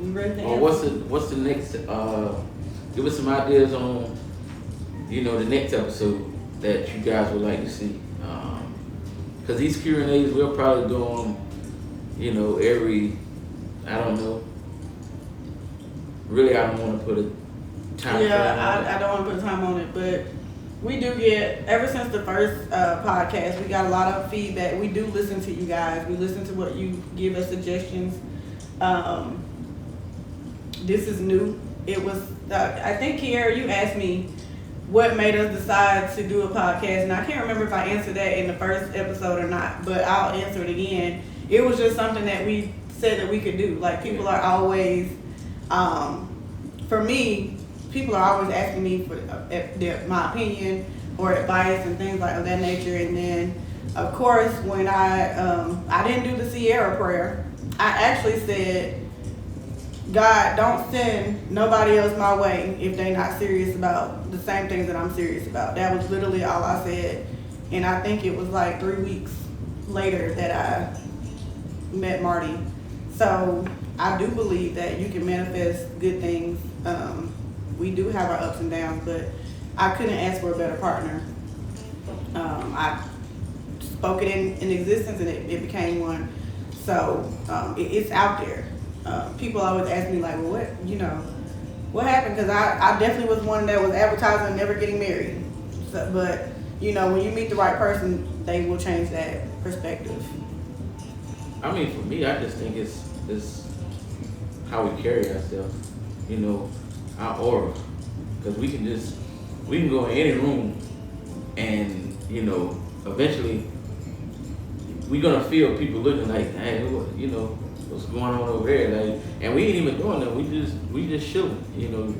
What's the next? Give us some ideas on, the next episode that you guys would like to see. Because these Q&As we'll probably do them, every, I don't know. Really, I don't want to put a time frame on it. I don't want to put a time on it, but we do get, ever since the first podcast, we got a lot of feedback. We do listen to you guys. We listen to what you give us suggestions. This is new. It was, I think, Kiara, you asked me what made us decide to do a podcast, and I can't remember if I answered that in the first episode or not, but I'll answer it again. It was just something that we said that we could do. Like, people are always, for me, people are always asking me for my opinion or advice and things like of that nature. And then, of course, when I didn't do the Sierra prayer, I actually said, God, don't send nobody else my way if they're not serious about the same things that I'm serious about. That was literally all I said. And I think it was like 3 weeks later that I met Marty. So I do believe that you can manifest good things. We do have our ups and downs, but I couldn't ask for a better partner. I spoke it in existence and it became one. So it's out there. People always ask me like, well, what happened? Because I definitely was one that was advertising never getting married. So, but when you meet the right person, they will change that perspective. I mean, for me, I just think it's how we carry ourselves. our aura, because we can go in any room, and eventually we're gonna feel people looking like, hey, what's going on over there? Like, and we ain't even doing that. We just chilling,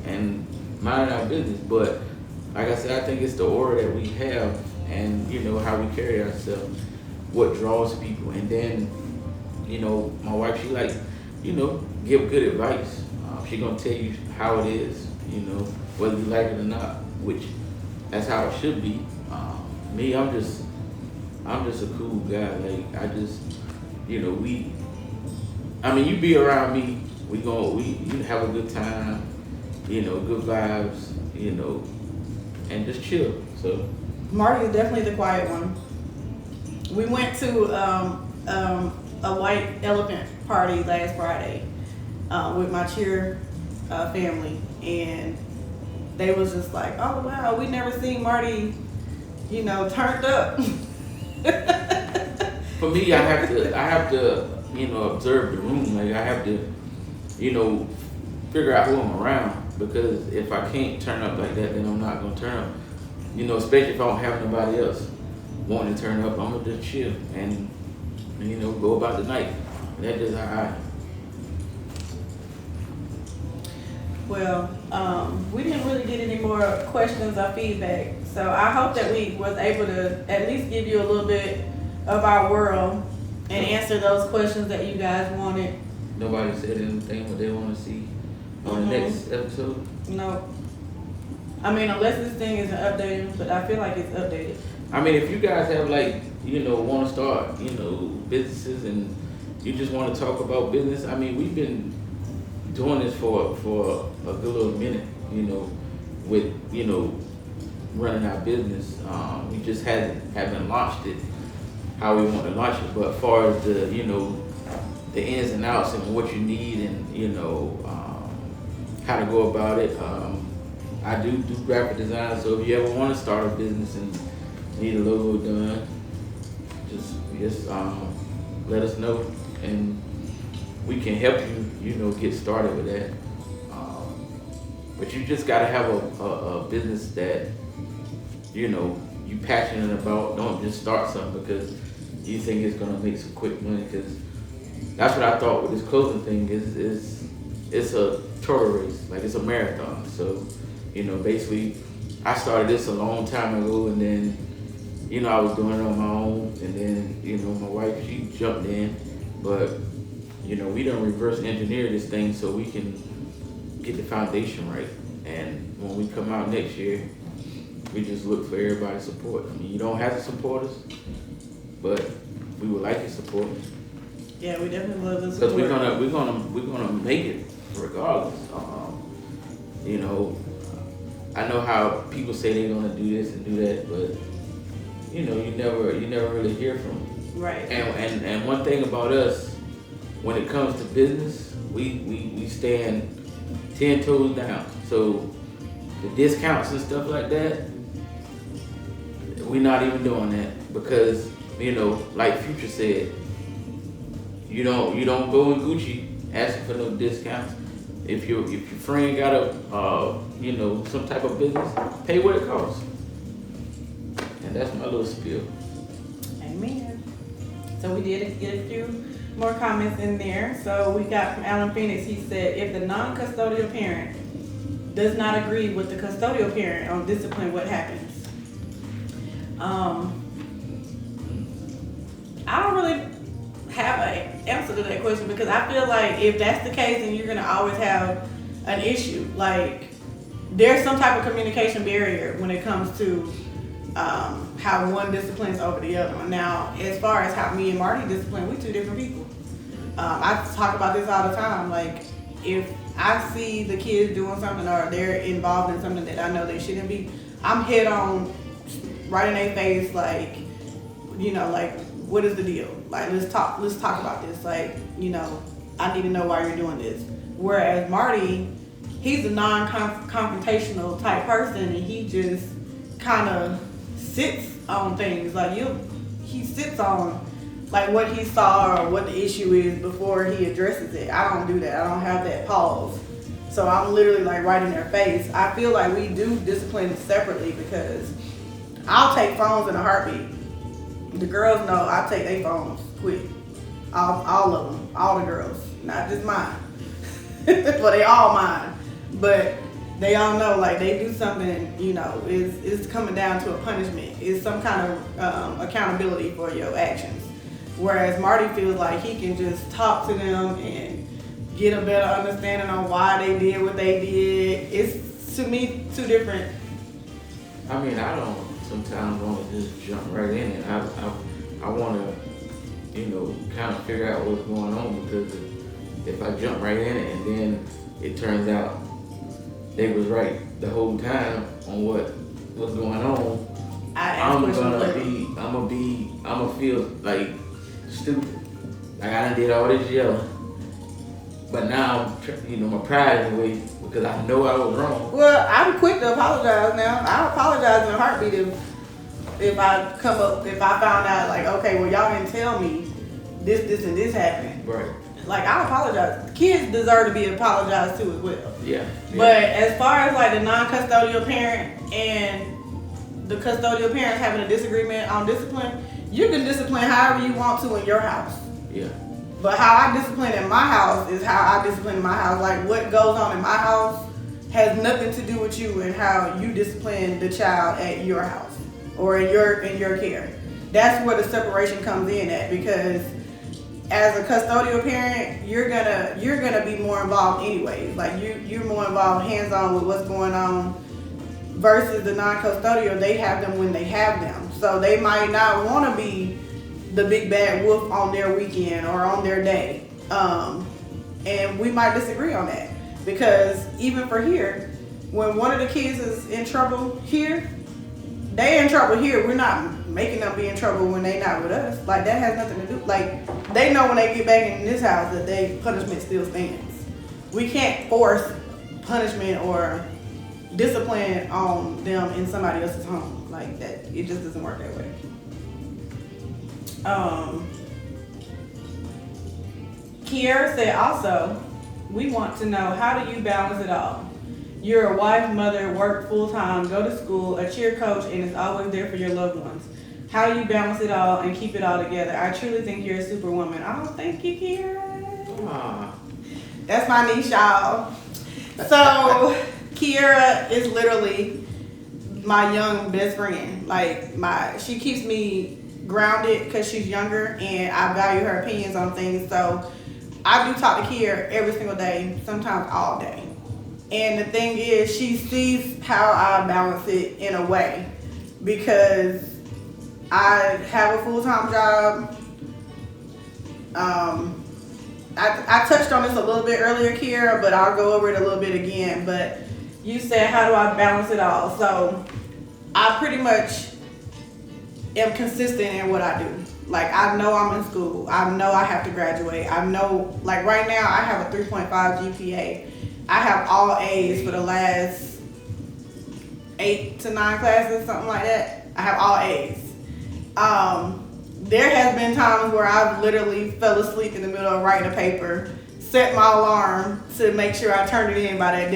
and minding our business. But like I said, I think it's the aura that we have, and how we carry ourselves, what draws people. And then, my wife, she like, give good advice. She gonna tell you how it is, whether you like it or not, which that's how it should be. Me, I'm just a cool guy. Like, I just, you be around me, you have a good time, good vibes, and just chill. So Marty is definitely the quiet one. We went to a white elephant party last Friday with my cheer family, and they was just like, oh wow, we never seen Marty, turned up. For me, I have to, observe the room. Like, I have to, figure out who I'm around, because if I can't turn up like that, then I'm not gonna turn up. Especially if I don't have nobody else wanting to turn up, I'm gonna just chill and go about the night. That's just how I am. Well, we didn't really get any more questions or feedback, so I hope that we was able to at least give you a little bit of our world and answer those questions that you guys wanted. Nobody said anything what they want to see on the next episode? No. I mean, unless this thing isn't updated, but I feel like it's updated. I mean, if you guys have want to start, businesses, and you just want to talk about business, I mean, we've been doing this for a good little minute, with, running our business. We just haven't launched it how we want to launch it. But as far as the ins and outs and what you need and, how to go about it, I do graphic design. So if you ever want to start a business and need a logo done, just let us know, and we can help you, get started with that. But you just gotta have a business that, you passionate about. Don't just start something because you think it's gonna make some quick money. Because that's what I thought with this clothing thing is it's a total race, like it's a marathon. So, basically, I started this a long time ago, and then, I was doing it on my own, and then, my wife, she jumped in, but, we done reverse engineer this thing so we can get the foundation right. And when we come out next year, we just look for everybody's support. I mean, you don't have to support us, but we would like your support. Yeah, we definitely love the support. Because we're gonna make it regardless. I know how people say they're gonna do this and do that, but you never really hear from them. Right. And one thing about us, when it comes to business, we stand 10 toes down. So the discounts and stuff like that, we're not even doing that, because like Future said, you don't go in Gucci asking for no discounts. If your friend got a some type of business, pay what it costs. And that's my little spiel. Amen. So we did get a few more comments in there. So we got from Alan Phoenix. He said, if the non-custodial parent does not agree with the custodial parent on discipline, what happens? I don't really have an answer to that question, because I feel like if that's the case, then you're gonna always have an issue. Like, there's some type of communication barrier when it comes to how one disciplines over the other one. Now, as far as how me and Marty discipline, we two different people. I talk about this all the time. Like, if I see the kids doing something or they're involved in something that I know they shouldn't be, I'm head on, right in their face, like, like, what is the deal? Like, let's talk about this. Like, I need to know why you're doing this. Whereas Marty, he's a non-confrontational type person, and he just kind of sits on things. Like, he sits on like what he saw or what the issue is before he addresses it. I don't do that. I don't have that pause. So So I'm literally like right in their face. I feel like we do discipline separately because I'll take phones in a heartbeat. The girls know I take their phones quick. All of them, all the girls, not just mine. But they all mine. But they all know like they do something, you know, is coming down to a punishment. It's some kind of accountability for your actions. Whereas Marty feels like he can just talk to them and get a better understanding on why they did what they did. It's, to me, two different. I mean, I don't sometimes want to just jump right in it. I want to, you know, kind of figure out what's going on, because if I jump right in it and then it turns out they was right the whole time on what was going on, I'm gonna feel like stupid. Like I done did all this yelling, but now, you know, my pride is away because I know I was wrong. Well, I'm quick to apologize now. I apologize in a heartbeat if I found out like, okay, well y'all didn't tell me this and this happened. Right. Like I apologize. Kids deserve to be apologized to as well. Yeah. But as far as like the non-custodial parent and the custodial parents having a disagreement on discipline, you can discipline however you want to in your house. Yeah. But how I discipline in my house is how I discipline in my house. Like what goes on in my house has nothing to do with you and how you discipline the child at your house or in your care. That's where the separation comes in at, because as a custodial parent, you're gonna be more involved anyways. Like you're more involved hands-on with what's going on, versus the non-custodial, they have them when they have them. So they might not want to be the big bad wolf on their weekend or on their day. And we might disagree on that, because even for here, when one of the kids is in trouble here, they in trouble here. We're not making them be in trouble when they not with us. Like that has nothing to do. Like they know when they get back in this house that they punishment still stands. We can't force punishment or discipline on them in somebody else's home. Like that, it just doesn't work that way. Kiera said also, we want to know, how do you balance it all? You're a wife, mother, work full-time, go to school, a cheer coach, and is always there for your loved ones. How do you balance it all and keep it all together? I truly think you're a superwoman. Oh, thank you, Kiera. That's my niece, y'all. So, Kiera is literally my young best friend. Like, she keeps me grounded because she's younger, and I value her opinions on things. So, I do talk to Kiera every single day, sometimes all day. And the thing is, she sees how I balance it in a way, because I have a full-time job. I touched on this a little bit earlier, Kiera, but I'll go over it a little bit again. But you said, how do I balance it all? So I pretty much am consistent in what I do. Like, I know I'm in school. I know I have to graduate. I know, like right now, I have a 3.5 GPA. I have all A's for the last 8 to 9 classes, something like that. I have all A's. There has been times where I've literally fell asleep in the middle of writing a paper, set my alarm to make sure I turned it in by that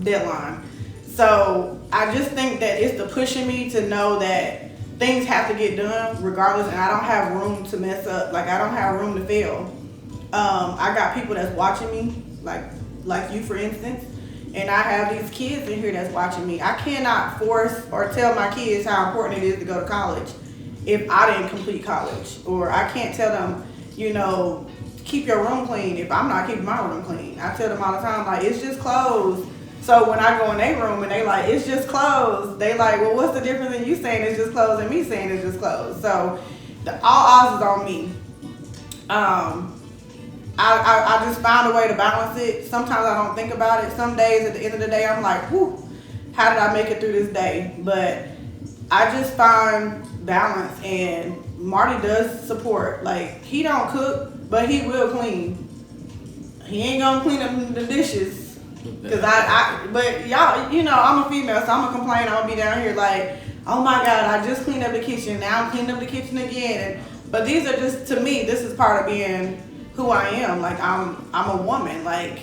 deadline. So I just think that it's the pushing me to know that things have to get done regardless, and I don't have room to mess up. Like, I don't have room to fail. I got people that's watching me, like you, for instance, and I have these kids in here that's watching me. I cannot force or tell my kids how important it is to go to college if I didn't complete college. Or I can't tell them, you know, keep your room clean if I'm not keeping my room clean. I tell them all the time, like, it's just clothes. So when I go in their room and they like, it's just clothes, they like, well, what's the difference in you saying it's just clothes and me saying it's just clothes? So all odds is on me. I just found a way to balance it. Sometimes I don't think about it. Some days at the end of the day, I'm like, whew, how did I make it through this day? But I just find balance, and Marty does support. Like, he don't cook, but he will clean. He ain't gonna clean up the dishes. Cause but y'all, you know, I'm a female, so I'm gonna complain. I'm gonna be down here like, oh my God, I just cleaned up the kitchen. Now I'm cleaning up the kitchen again. But these are just, to me, this is part of being who I am. Like, I'm a woman. Like,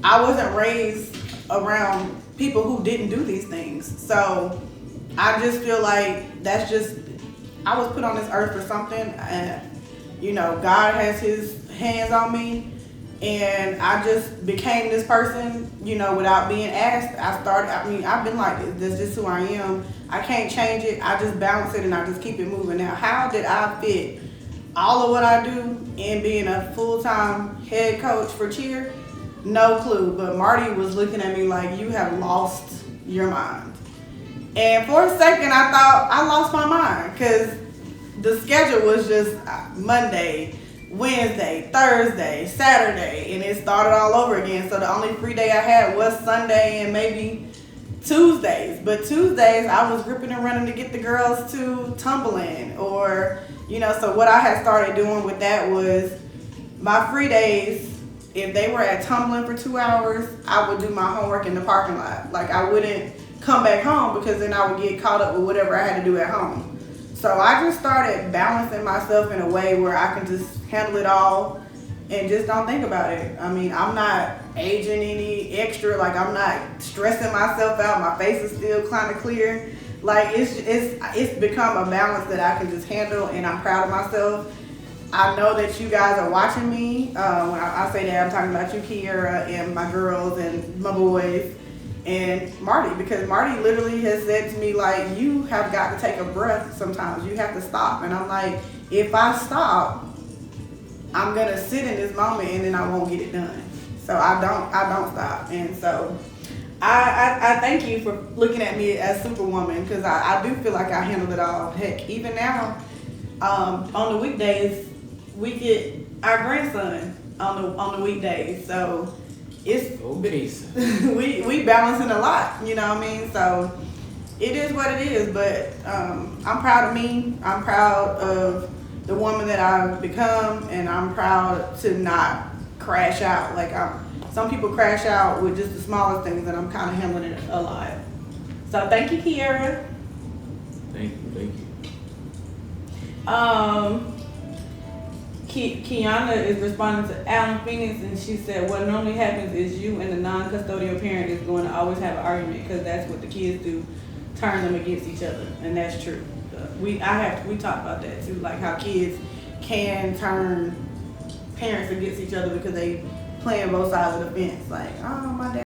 I wasn't raised around people who didn't do these things. So I just feel like that's just, I was put on this earth for something, and you know, God has his hands on me, and I just became this person, you know, without being asked. I've been like this. This is just who I am. I can't change it. I just balance it and I just keep it moving. Now, how did I fit all of what I do in being a full-time head coach for cheer? No clue. But Marty was looking at me like, you have lost your mind. And for a second, I thought I lost my mind, because the schedule was just Monday, Wednesday, Thursday, Saturday, and it started all over again. So the only free day I had was Sunday and maybe Tuesdays. But Tuesdays, I was ripping and running to get the girls to tumbling, or, you know, so what I had started doing with that was my free days, if they were at tumbling for 2 hours, I would do my homework in the parking lot. Like, I wouldn't come back home, because then I would get caught up with whatever I had to do at home. So I just started balancing myself in a way where I can just handle it all and just don't think about it. I mean, I'm not aging any extra. Like, I'm not stressing myself out. My face is still kind of clear. Like, it's become a balance that I can just handle, and I'm proud of myself. I know that you guys are watching me. When I say that, I'm talking about you, Kiera, and my girls and my boys. And Marty, because Marty literally has said to me, like, you have got to take a breath sometimes. You have to stop. And I'm like, if I stop, I'm going to sit in this moment and then I won't get it done. So I don't stop. And so I thank you for looking at me as Superwoman, because I do feel like I handled it all. Heck, even now, on the weekdays, we get our grandson on the weekdays. So it's Okay, so. we balancing a lot, you know what I mean? So it is what it is, but I'm proud of me. I'm proud of the woman that I've become, and I'm proud to not crash out. Like, some people crash out with just the smallest things, and I'm kind of handling it a lot. So thank you, Kiera. Thank you. Kiana is responding to Alan Phoenix, and she said, what normally happens is you and the non-custodial parent is going to always have an argument, because that's what the kids do, turn them against each other, and that's true. We talked about that too, like how kids can turn parents against each other because they playing both sides of the fence. Like, oh, my dad